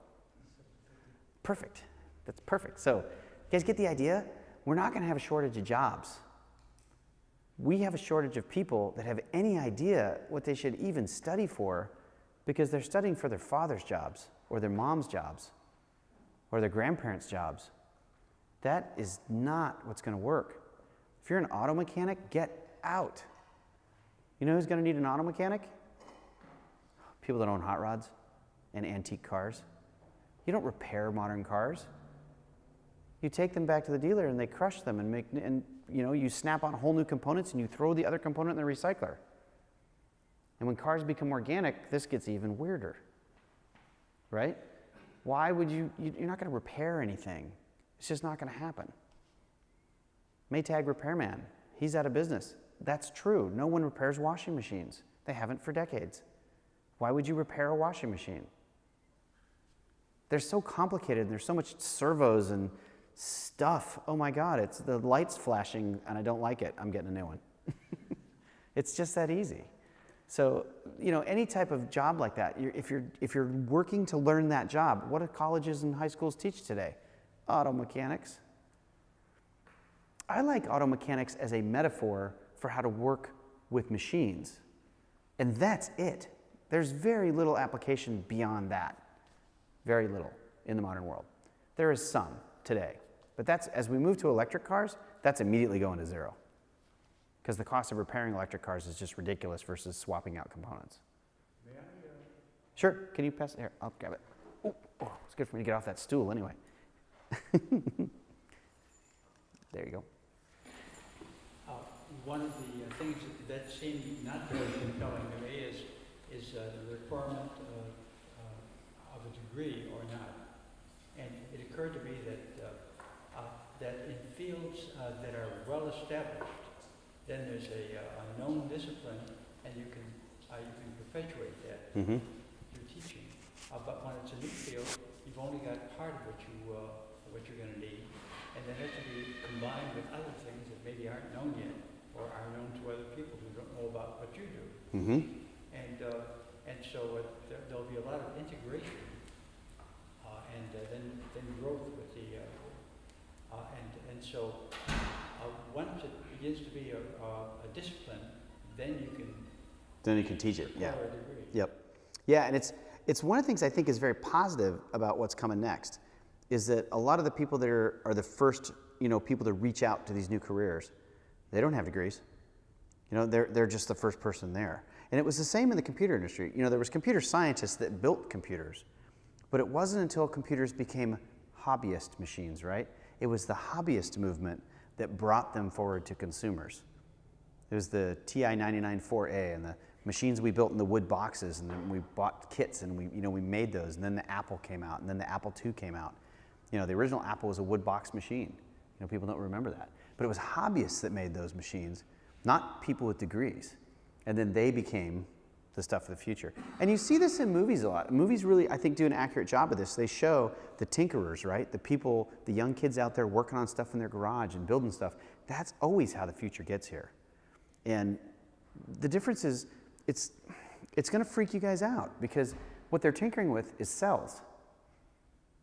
Perfect. That's perfect. So, you guys get the idea? We're not going to have a shortage of jobs. We have a shortage of people that have any idea what they should even study for because they're studying for their father's jobs or their mom's jobs or their grandparents' jobs. That is not what's going to work. If you're an auto mechanic, get out. You know who's going to need an auto mechanic? People that own hot rods and antique cars. You don't repair modern cars. You take them back to the dealer and they crush them and you snap on whole new components and you throw the other component in the recycler. And when cars become organic, this gets even weirder, right? Why would you're not going to repair anything. It's just not going to happen. Maytag repairman, he's out of business. That's true. No one repairs washing machines. They haven't for decades. Why would you repair a washing machine? They're so complicated. There's so much servos and stuff. Oh my God, it's the light's flashing and I don't like it. I'm getting a new one. It's just that easy. So, any type of job like that, if you're working to learn that job, what do colleges and high schools teach today? Auto mechanics. I like auto mechanics as a metaphor for how to work with machines. And that's it. There's very little application beyond that. Very little in the modern world. There is some today. But as we move to electric cars, that's immediately going to zero. Because the cost of repairing electric cars is just ridiculous versus swapping out components. May I? Sure, can you pass it here? I'll grab it. Oh, it's good for me to get off that stool anyway. There you go. One of the things that seemed not very compelling to me is the requirement of a degree or not. And it occurred to me that in fields that are well established, then there's a known discipline, and you can perpetuate that through teaching. But when it's a new field, you've only got part of what you're going to need, and that has to be combined with other things that maybe aren't known yet, or are known to other people who don't know about what you do. And so there'll be a lot of integration, and then growth with the and so once it begins to be a discipline, then you can teach it. Yeah. acquire a degree. Yep. Yeah, and it's one of the things I think is very positive about what's coming next, is that a lot of the people that are the first people to reach out to these new careers, they don't have degrees. They're just the first person there. And it was the same in the computer industry. There was computer scientists that built computers, but it wasn't until computers became hobbyist machines, right? It was the hobbyist movement that brought them forward to consumers. It was the TI-99-4A and the machines we built in the wood boxes, and then we bought kits and we made those, and then the Apple came out, and then the Apple II came out. The original Apple was a wood box machine. People don't remember that. But it was hobbyists that made those machines, not people with degrees. And then they became the stuff of the future. And you see this in movies a lot. Movies really, I think, do an accurate job of this. They show the tinkerers, right? The people, the young kids out there working on stuff in their garage and building stuff. That's always how the future gets here. And the difference is, it's going to freak you guys out, because what they're tinkering with is cells,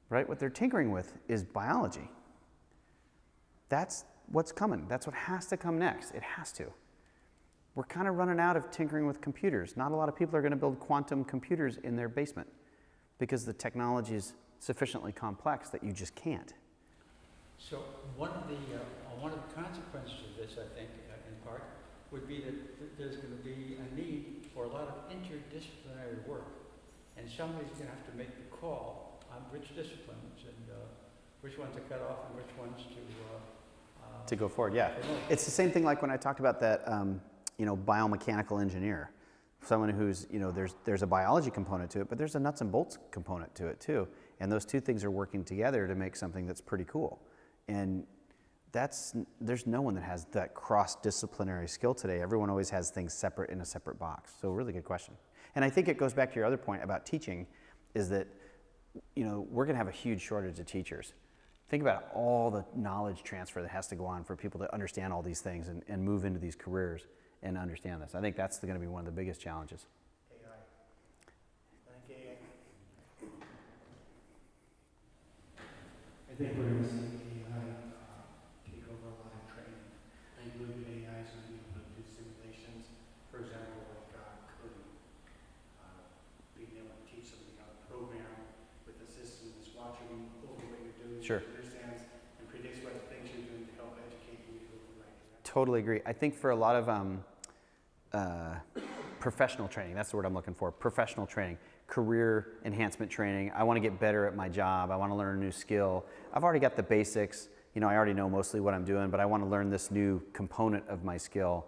right? What they're tinkering with is biology. That's what's coming. That's what has to come next. It has to. We're kind of running out of tinkering with computers. Not a lot of people are going to build quantum computers in their basement because the technology is sufficiently complex that you just can't. So one of the consequences of this, I think, in part, would be that there's going to be a need for a lot of interdisciplinary work, and somebody's going to have to make the call on which disciplines and which ones to cut off and which ones to go forward. Yeah, it's the same thing like when I talked about that, biomechanical engineer, someone who's, there's a biology component to it, but there's a nuts and bolts component to it too, and those two things are working together to make something that's pretty cool. And there's no one that has that cross-disciplinary skill today. Everyone always has things separate in a separate box. So really good question. And I think it goes back to your other point about teaching, is that, we're going to have a huge shortage of teachers. Think about all the knowledge transfer that has to go on for people to understand all these things and move into these careers and understand this. I think that's going to be one of the biggest challenges. AI. Thank AI. I think we're going to see AI take over a lot of training. I believe that AI is going to be able to do simulations. For example, like coding. Being able to teach somebody how to program with a system that's watching over what you're doing. Sure. Understands and predicts what totally agree. I think for a lot of professional training, that's the word I'm looking for, professional training, career enhancement training. I want to get better at my job. I want to learn a new skill. I've already got the basics. You know, I already know mostly what I'm doing, but I want to learn this new component of my skill.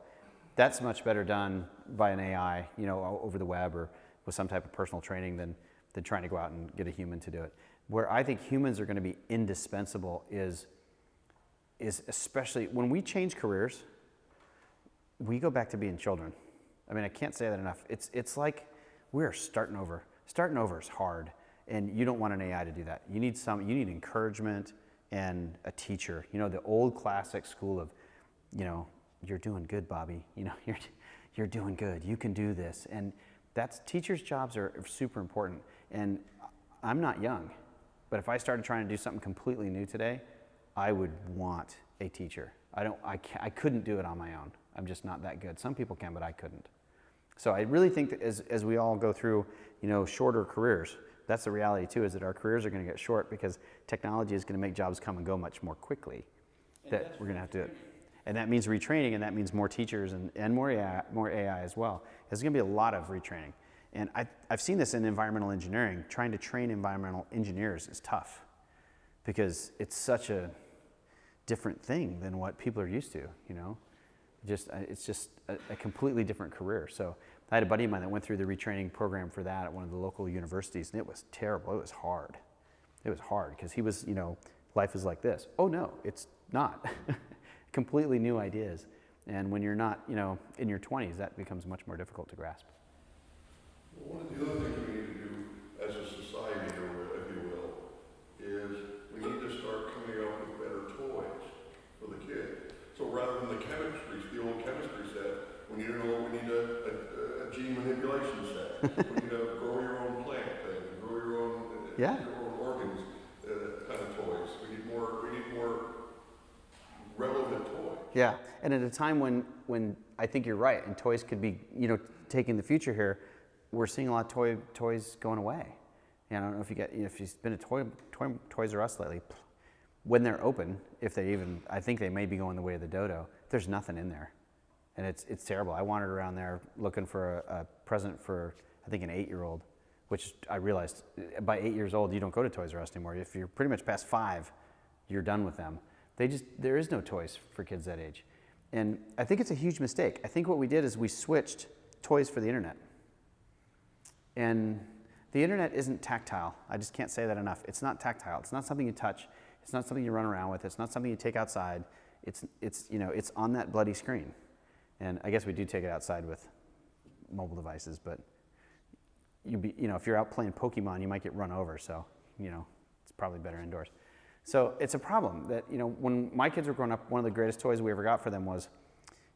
That's much better done by an AI, you know, over the web or with some type of personal training than trying to go out and get a human to do it. Where I think humans are going to be indispensable is especially when we change careers, we go back to being children. I mean, I can't say that enough. It's like we're starting over. Starting over is hard, and you don't want an AI to do that. You need encouragement and a teacher. You know, the old classic school of, you know, you're doing good, Bobby. You know, you're doing good. You can do this. And teachers' jobs are super important. And I'm not young, but if I started trying to do something completely new today, I would want a teacher. I couldn't do it on my own. I'm just not that good. Some people can, but I couldn't. So I really think that as we all go through, you know, shorter careers, that's the reality too, is that our careers are going to get short because technology is going to make jobs come and go much more quickly. That we're going to have to, and that means retraining, and that means more teachers and more AI as well. There's going to be a lot of retraining. And I've seen this in environmental engineering. Trying to train environmental engineers is tough because it's such a different thing than what people are used to, you know? It's just a completely different career. So I had a buddy of mine that went through the retraining program for that at one of the local universities, and it was terrible. It was hard. It was hard because he was, you know, life is like this. Oh no, it's not. Completely new ideas. And when you're not, you know, in your 20s, that becomes much more difficult to grasp. Well, one of the other things we need to do as a society, if you will, is we need to start coming up with better toys for the kids. So rather than the old chemistry set, we need a gene manipulation set. We need a grow your own plant thing, grow your own, your own organs kind of toys. We need more relevant toys. Yeah, and at a time when I think you're right, and toys could be, you know, taking the future here, we're seeing a lot of toys going away. And I don't know if you've been to Toys R Us lately. When they're open, I think they may be going the way of the dodo. There's nothing in there, and it's terrible. I wandered around there looking for a present for I think an 8-year-old, which I realized by 8 years old you don't go to Toys R Us anymore. If you're pretty much past 5, you're done with them. There is no toys for kids that age, and I think it's a huge mistake. I think what we did is we switched toys for the internet, and the internet isn't tactile. I just can't say that enough. It's not tactile. It's not something you touch. It's not something you run around with. It's not something you take outside. It's on that bloody screen. And I guess we do take it outside with mobile devices, but if you're out playing Pokemon, you might get run over. So, it's probably better indoors. So it's a problem that, when my kids were growing up, one of the greatest toys we ever got for them was,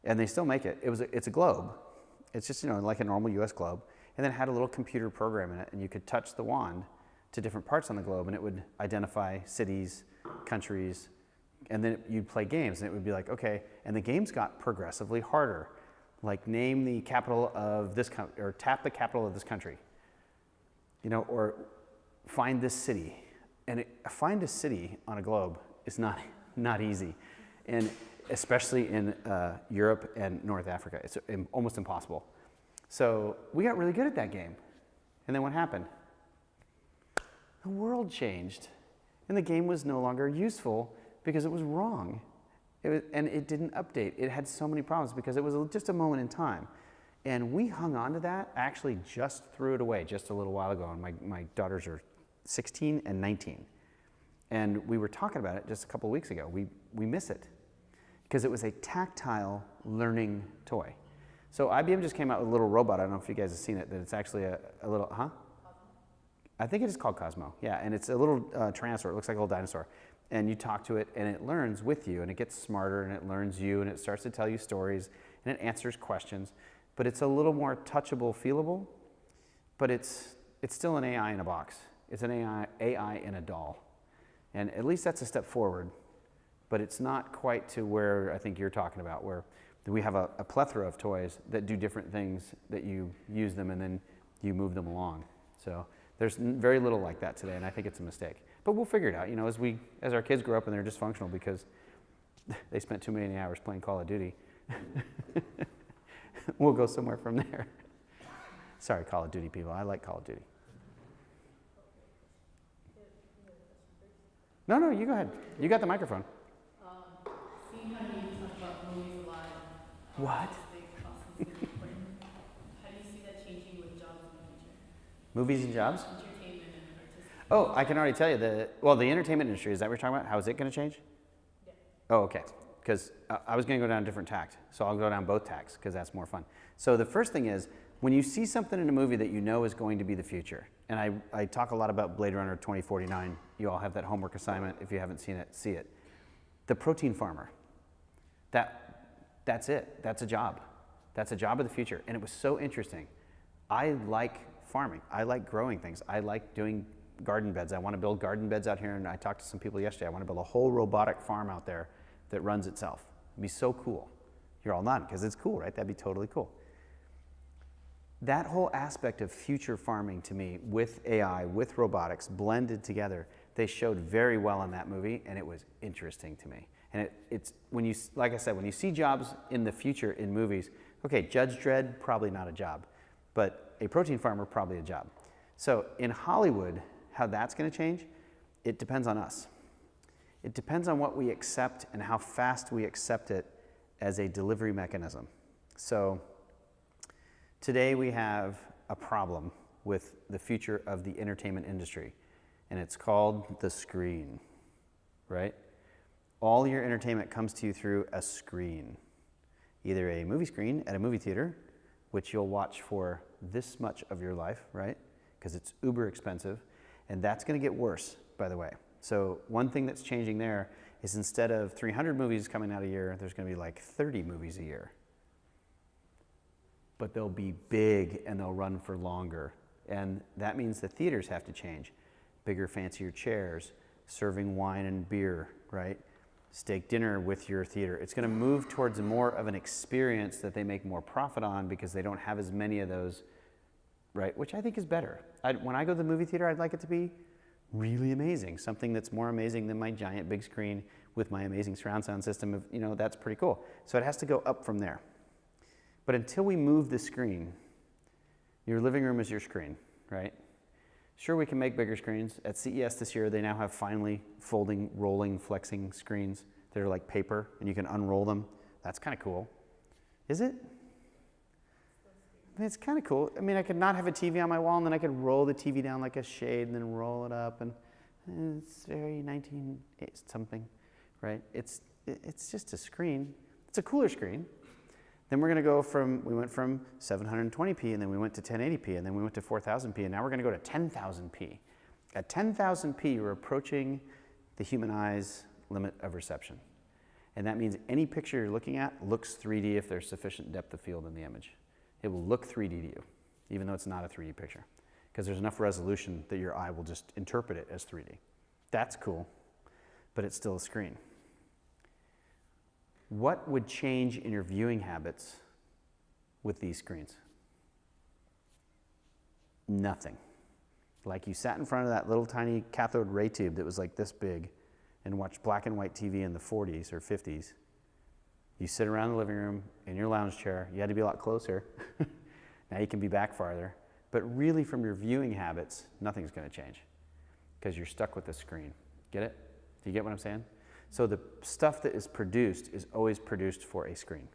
and they still make it, it's a globe. It's just, like a normal US globe. And then it had a little computer program in it, and you could touch the wand to different parts on the globe, and it would identify cities, countries, and then you'd play games, and it would be like, okay, and the games got progressively harder. Like name the capital of this country, or tap the capital of this country, or find this city. And find a city on a globe is not easy, and especially in Europe and North Africa, it's almost impossible. So we got really good at that game, and then what happened? The world changed, and the game was no longer useful because it was wrong, and it didn't update. It had so many problems because it was just a moment in time, and we hung on to that. Actually, just threw it away just a little while ago, and my daughters are 16 and 19, and we were talking about it just a couple of weeks ago. We miss it because it was a tactile learning toy. So IBM just came out with a little robot. I don't know if you guys have seen it. That it's actually a little, Cosmo. I think it is called Cosmo. Yeah, and it's a little tyrannosaur. It looks like a little dinosaur. And you talk to it, and it learns with you, and it gets smarter, and it learns you, and it starts to tell you stories, and it answers questions. But it's a little more touchable, feelable. But it's still an AI in a box. It's an AI in a doll, and at least that's a step forward. But it's not quite to where I think you're talking about, where we have a plethora of toys that do different things, that you use them and then you move them along. So there's very little like that today, and I think it's a mistake. But we'll figure it out, as our kids grow up and they're dysfunctional because They spent too many hours playing Call of Duty. We'll go somewhere from there. Sorry, Call of Duty people. I like Call of Duty. No, you go ahead. You got the microphone. Seeing how you talk about movies a lot, What? how do you see that changing with jobs in the future? Movies and jobs? Entertainment and artistic. Oh, I can already tell you the entertainment industry, is that what you're talking about? How is it going to change? Yeah. Oh, okay. Because I was going to go down a different tact. So I'll go down both tacts because that's more fun. So the first thing is, when you see something in a movie that you know is going to be the future, and I talk a lot about Blade Runner 2049. You all have that homework assignment. If you haven't seen it, see it. The protein farmer. That's it. That's a job. That's a job of the future. And it was so interesting. I like farming. I like growing things. I like doing garden beds. I want to build garden beds out here, and I talked to some people yesterday. I want to build a whole robotic farm out there that runs itself. It'd be so cool. You're all nodding because it's cool, right? That'd be totally cool. That whole aspect of future farming to me, with AI, with robotics, blended together, they showed very well in that movie, and it was interesting to me. And it's when you, like I said, when you see jobs in the future in movies, okay, Judge Dredd, probably not a job, but a protein farmer, probably a job. So in Hollywood, how that's going to change, it depends on us. It depends on what we accept and how fast we accept it as a delivery mechanism. So today we have a problem with the future of the entertainment industry, and it's called the screen, right? All your entertainment comes to you through a screen, either a movie screen at a movie theater, which you'll watch for this much of your life, right? Because it's uber expensive, and that's going to get worse, by the way. So one thing that's changing there is instead of 300 movies coming out a year, there's going to be like 30 movies a year. But they'll be big and they'll run for longer. And that means the theaters have to change. Bigger, fancier chairs, serving wine and beer, right? Steak dinner with your theater. It's going to move towards more of an experience that they make more profit on because they don't have as many of those, right? Which I think is better. When I go to the movie theater, I'd like it to be really amazing. Something that's more amazing than my giant big screen with my amazing surround sound system. Of, that's pretty cool. So it has to go up from there. But until we move the screen, your living room is your screen, right? Sure, we can make bigger screens. At CES this year, they now have finally folding, rolling, flexing screens that are like paper, and you can unroll them. That's kind of cool. Is it? I mean, it's kind of cool. I mean, I could not have a TV on my wall, and then I could roll the TV down like a shade, and then roll it up, and it's very 19-something, right? It's just a screen. It's a cooler screen. Then we're going to go we went from 720p, and then we went to 1080p, and then we went to 4000p, and now we're going to go to 10,000p. At 10,000p, you're approaching the human eye's limit of reception. And that means any picture you're looking at looks 3D if there's sufficient depth of field in the image. It will look 3D to you, even though it's not a 3D picture, because there's enough resolution that your eye will just interpret it as 3D. That's cool, but it's still a screen. What would change in your viewing habits with these screens? Nothing. Like you sat in front of that little tiny cathode ray tube that was like this big and watched black and white TV in the 40s or 50s. You sit around the living room in your lounge chair. You had to be a lot closer. Now you can be back farther. But really from your viewing habits, nothing's going to change because you're stuck with the screen. Get it? Do you get what I'm saying? So the stuff that is produced is always produced for a screen.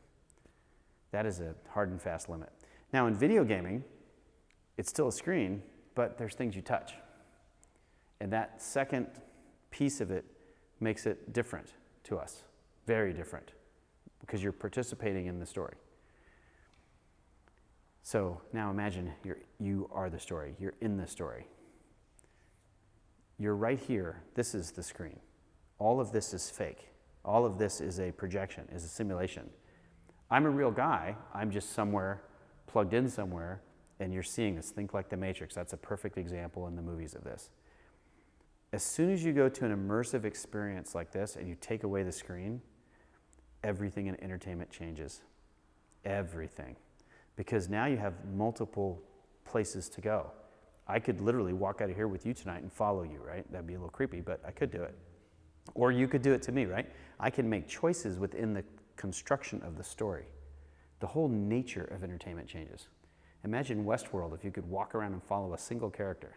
That is a hard and fast limit. Now in video gaming, it's still a screen, but there's things you touch. And that second piece of it makes it different to us, very different, because you're participating in the story. So now imagine you are the story, you're in the story. You're right here, this is the screen. All of this is fake. All of this is a projection, is a simulation. I'm a real guy, I'm just somewhere, plugged in somewhere, and you're seeing this. Think like the Matrix. That's a perfect example in the movies of this. As soon as you go to an immersive experience like this and you take away the screen, everything in entertainment changes. Everything. Because now you have multiple places to go. I could literally walk out of here with you tonight and follow you, right? That'd be a little creepy, but I could do it. Or you could do it to me, right? I can make choices within the construction of the story. The whole nature of entertainment changes. Imagine Westworld if you could walk around and follow a single character.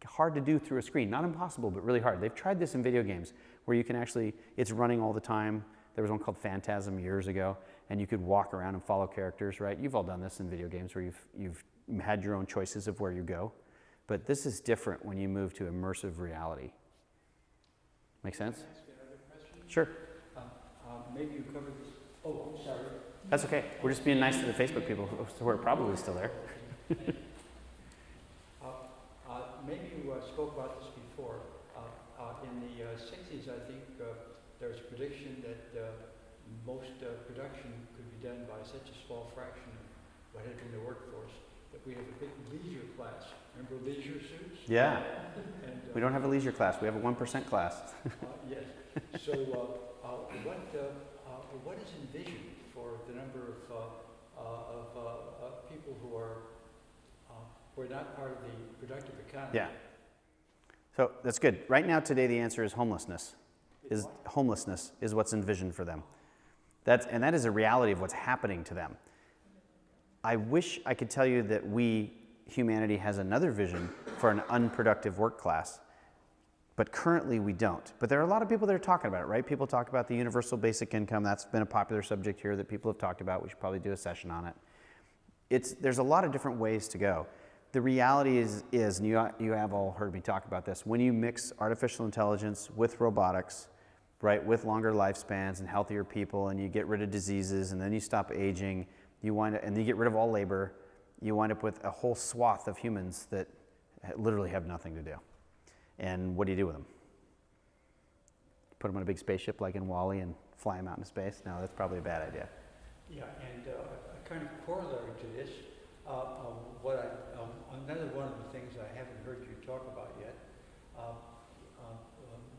Hard to do through a screen. Not impossible, but really hard. They've tried this in video games where you can actually, it's running all the time. There was one called Phantasm years ago, and you could walk around and follow characters, right? You've all done this in video games where you've had your own choices of where you go. But this is different when you move to immersive reality. Make sense? Can I ask another question? Sure. Maybe you covered this. Oh, I'm sorry. That's okay. We're just being nice to the Facebook people who are probably still there. Maybe you spoke about this before. In the 60s, I think there was a prediction that most production could be done by such a small fraction of what had been the workforce that we have a big leisure class. Remember leisure suits? Yeah. And, We don't have a leisure class. We have a 1% class. Yes. So what is envisioned for the number of people who are not part of the productive economy? Yeah. So that's good. Right now, today, the answer is homelessness. Homelessness is what's envisioned for them. And that is a reality of what's happening to them. I wish I could tell you that humanity has another vision for an unproductive work class, but currently we don't. But there are a lot of people that are talking about it, right? People talk about the universal basic income. That's been a popular subject here that people have talked about. We should probably do a session on it. There's a lot of different ways to go. The reality is, and you have all heard me talk about this, when you mix artificial intelligence with robotics, right, with longer lifespans and healthier people, and you get rid of diseases, and then you stop aging, and you get rid of all labor, you wind up with a whole swath of humans that literally have nothing to do. And what do you do with them? Put them on a big spaceship like in WALL-E and fly them out into space? No, that's probably a bad idea. Yeah, and a kind of corollary to this, another one of the things I haven't heard you talk about yet,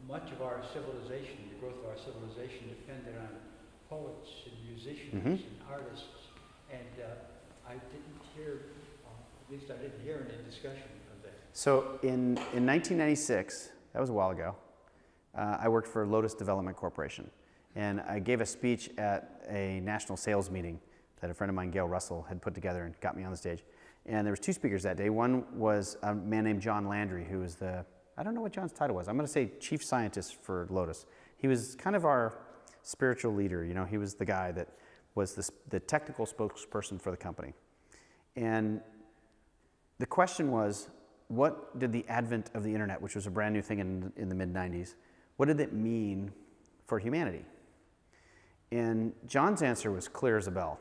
much of our civilization, the growth of our civilization depended on poets and musicians and artists, and I didn't hear, at least I didn't hear any discussion of that. So in 1996, that was a while ago, I worked for Lotus Development Corporation, and I gave a speech at a national sales meeting that a friend of mine, Gail Russell, had put together and got me on the stage. And there was two speakers that day. One was a man named John Landry, who was I don't know what John's title was. I'm going to say chief scientist for Lotus. He was kind of our spiritual leader. You know, he was the guy that was the technical spokesperson for the company. And the question was, what did the advent of the internet, which was a brand new thing in the mid-90s, what did it mean for humanity? And John's answer was clear as a bell.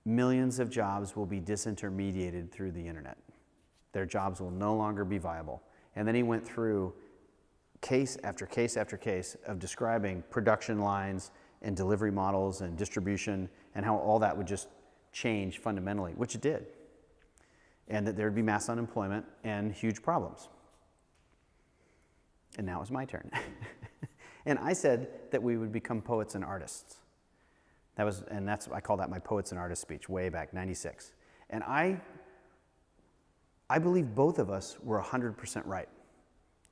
Millions of jobs will be disintermediated through the internet. Their jobs will no longer be viable. And then he went through case after case after case of describing production lines and delivery models and distribution and how all that would just change fundamentally, which it did. And that there would be mass unemployment and huge problems. And now it's my turn. And I said that we would become poets and artists. I call that my poets and artists speech way back, 96. And I believe both of us were 100% right.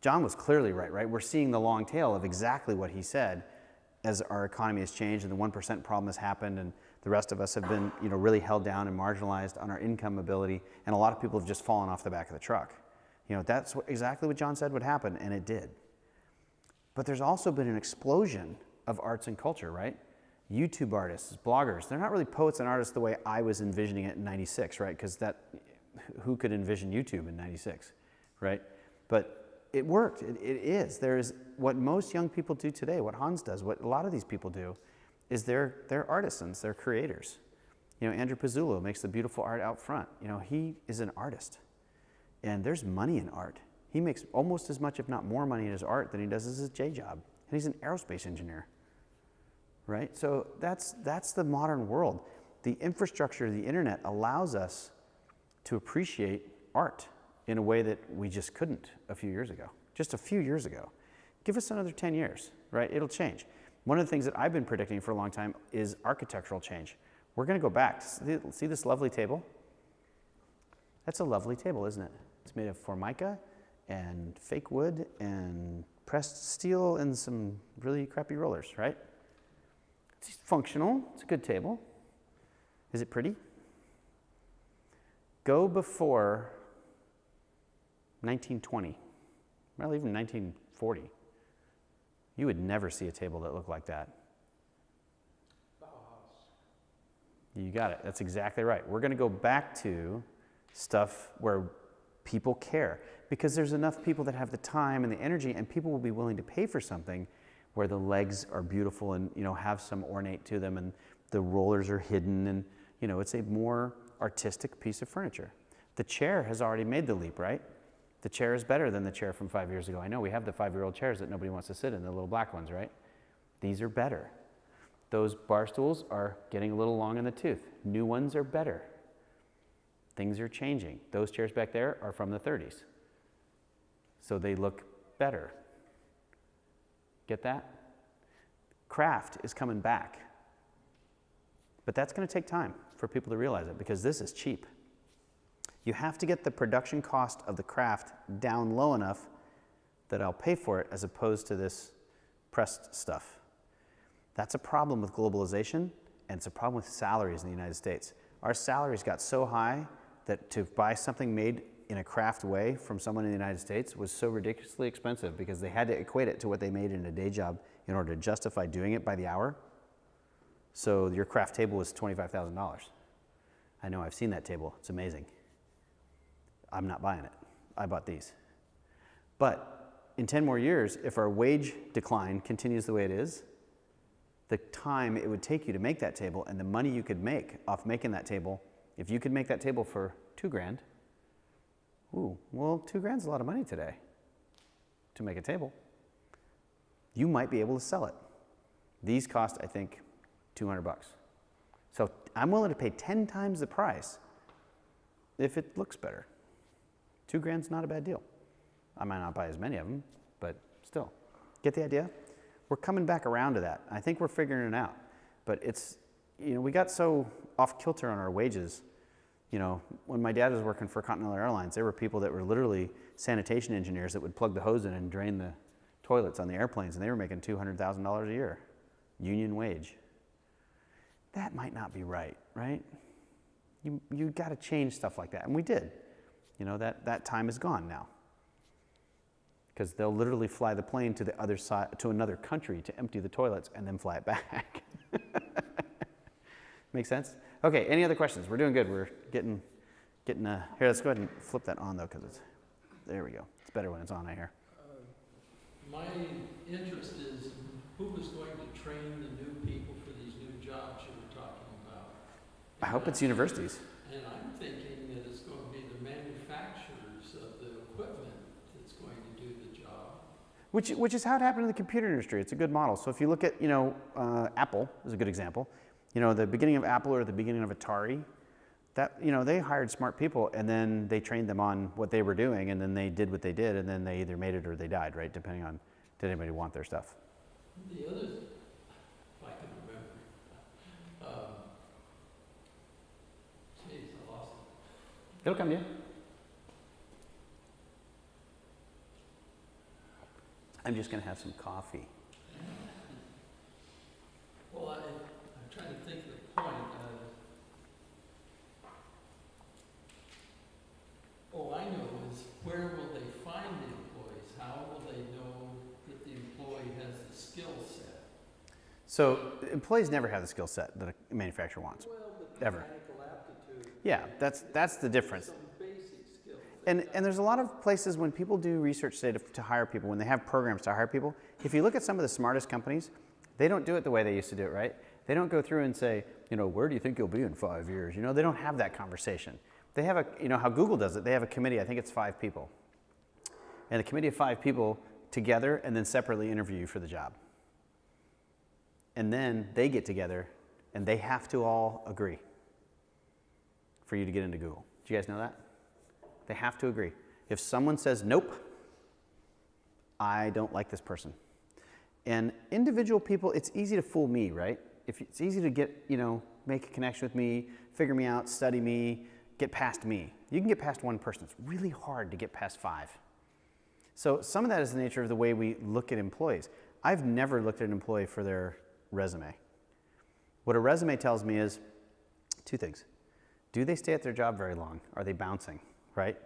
John was clearly right? We're seeing the long tail of exactly what he said as our economy has changed and the 1% problem has happened and the rest of us have been, really held down and marginalized on our income ability, and a lot of people have just fallen off the back of the truck. That's exactly what John said would happen, and it did. But there's also been an explosion of arts and culture, right? YouTube artists, bloggers, they're not really poets and artists the way I was envisioning it in 96, right? Because who could envision YouTube in 96, right? But it worked, it is. There's what most young people do today, what Hans does, what a lot of these people do, is they're artisans, they're creators. Andrew Pizzullo makes the beautiful art out front. He is an artist. And there's money in art. He makes almost as much, if not more money in his art than he does as his day job. And he's an aerospace engineer. Right? So that's the modern world. The infrastructure of the internet allows us to appreciate art in a way that we just couldn't a few years ago. Just a few years ago. Give us another 10 years, right? It'll change. One of the things that I've been predicting for a long time is architectural change. We're going to go back. See this lovely table? That's a lovely table, isn't it? It's made of formica and fake wood and pressed steel and some really crappy rollers, right? It's functional. It's a good table. Is it pretty? Go before 1920, well, even 1940. You would never see a table that looked like that. You got it. That's exactly right. We're going to go back to stuff where people care, because there's enough people that have the time and the energy, and people will be willing to pay for something where the legs are beautiful and, you know, have some ornate to them, and the rollers are hidden, and, you know, it's a more artistic piece of furniture. The chair has already made the leap, right? The chair is better than the chair from 5 years ago. I know we have the 5-year-old chairs that nobody wants to sit in, the little black ones, right? These are better. Those bar stools are getting a little long in the tooth. New ones are better. Things are changing. Those chairs back there are from the 30s. So they look better. Get that? Craft is coming back. But that's going to take time for people to realize it, because this is cheap. You have to get the production cost of the craft down low enough that I'll pay for it, as opposed to this pressed stuff. That's a problem with globalization, and it's a problem with salaries in the United States. Our salaries got so high that to buy something made in a craft way from someone in the United States was so ridiculously expensive, because they had to equate it to what they made in a day job in order to justify doing it by the hour. So your craft table was $25,000. I know, I've seen that table. It's amazing. I'm not buying it. I bought these. But in 10 more years, if our wage decline continues the way it is, the time it would take you to make that table and the money you could make off making that table, if you could make that table for $2,000, ooh, well, $2,000 is a lot of money today to make a table. You might be able to sell it. These cost, I think, $200. So I'm willing to pay 10 times the price if it looks better. $2,000 is not a bad deal. I might not buy as many of them, but still. Get the idea? We're coming back around to that. I think we're figuring it out. But it's, you know, we got so off kilter on our wages. You know, when my dad was working for Continental Airlines, there were people that were literally sanitation engineers that would plug the hose in and drain the toilets on the airplanes, and they were making $200,000 a year, union wage. That might not be right, right? You got to change stuff like that, and we did. You know, that time is gone now, because they'll literally fly the plane to the other side, to another country, to empty the toilets and then fly it back. Make sense? Okay, any other questions? We're doing good. We're getting here, let's go ahead and flip that on, though, because it's, there we go. It's better when it's on, I hear. My interest is who is going to train the new people for these new jobs you were talking about? I hope it's universities. And I'm thinking that it's going to be the manufacturers of the equipment that's going to do the job. Which is how it happened in the computer industry. It's a good model. So if you look at, you know, Apple is a good example. You know, the beginning of Apple or the beginning of Atari, that, you know, they hired smart people and then they trained them on what they were doing, and then they did what they did, and then they either made it or they died, right? Depending on, did anybody want their stuff? The other, if I can remember, geez, I lost it. It'll come to you. I'm just going to have some coffee. Well, I'm trying to think of the point. All I know is, where will they find the employees? How will they know that the employee has the skill set? So employees never have the skill set that a manufacturer wants. Well, but Ever. mechanical aptitude. Yeah, that's the difference. Some basic skills. And there's a lot of places when people do research today to hire people, when they have programs to hire people, if you look at some of the smartest companies, they don't do it the way they used to do it, right? They don't go through and say, you know, where do you think you'll be in 5 years? You know, they don't have that conversation. They have you know how Google does it, they have a committee, I think it's 5 people. And a committee of 5 people together and then separately interview you for the job. And then they get together and they have to all agree for you to get into Google. Do you guys know that? They have to agree. If someone says, nope, I don't like this person. And individual people, it's easy to fool me, right? It's easy to get, you know, make a connection with me, figure me out, study me, get past me. You can get past one person. It's really hard to get past 5. So some of that is the nature of the way we look at employees. I've never looked at an employee for their resume. What a resume tells me is two things. Do they stay at their job very long? Are they bouncing, right?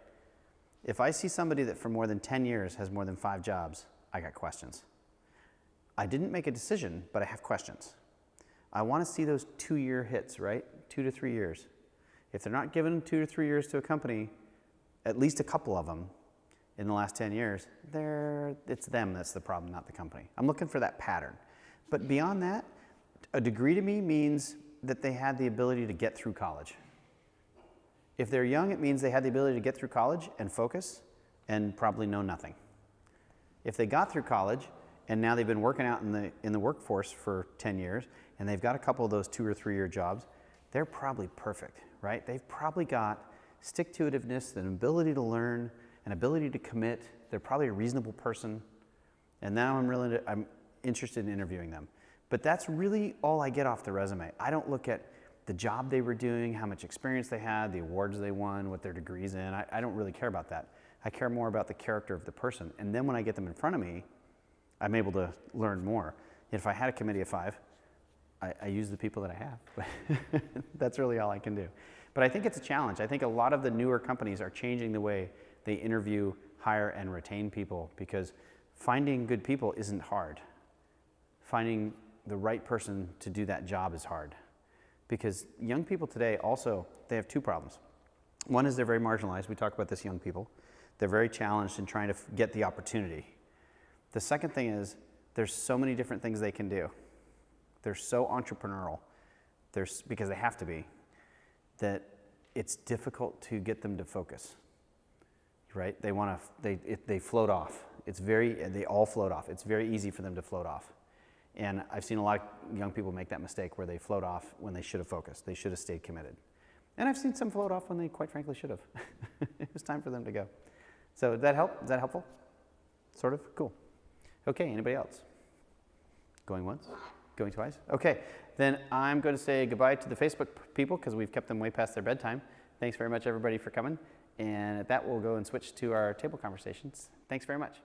If I see somebody that for more than 10 years has more than 5 jobs, I got questions. I didn't make a decision, but I have questions. I want to see those 2-year hits, right? 2 to 3 years. If they're not given 2 to 3 years to a company, at least a couple of them in the last 10 years, it's them that's the problem, not the company. I'm looking for that pattern. But beyond that, a degree to me means that they had the ability to get through college. If they're young, it means they had the ability to get through college and focus and probably know nothing. If they got through college and now they've been working out in the workforce for 10 years and they've got a couple of those 2 or 3 year jobs, they're probably perfect, right? They've probably got stick-to-itiveness, an ability to learn, an ability to commit. They're probably a reasonable person. And now I'm interested in interviewing them. But that's really all I get off the resume. I don't look at the job they were doing, how much experience they had, the awards they won, what their degree's in. I don't really care about that. I care more about the character of the person. And then when I get them in front of me, I'm able to learn more. If I had a committee of 5, I use the people that I have. That's really all I can do. But I think it's a challenge. I think a lot of the newer companies are changing the way they interview, hire, and retain people, because finding good people isn't hard. Finding the right person to do that job is hard. Because young people today also, they have 2 problems. One is they're very marginalized. We talk about this, young people. They're very challenged in trying to get the opportunity. The second thing is there's so many different things they can do. They're so entrepreneurial, because they have to be, that it's difficult to get them to focus, right? They float off. They all float off. It's very easy for them to float off. And I've seen a lot of young people make that mistake where they float off when they should have focused. They should have stayed committed. And I've seen some float off when they quite frankly should have. It was time for them to go. So did that help? Is that helpful? Sort of? Cool. Okay, anybody else? Going once? Going twice? Okay, then I'm going to say goodbye to the Facebook people because we've kept them way past their bedtime. Thanks very much, everybody, for coming. And at that, we'll go and switch to our table conversations. Thanks very much.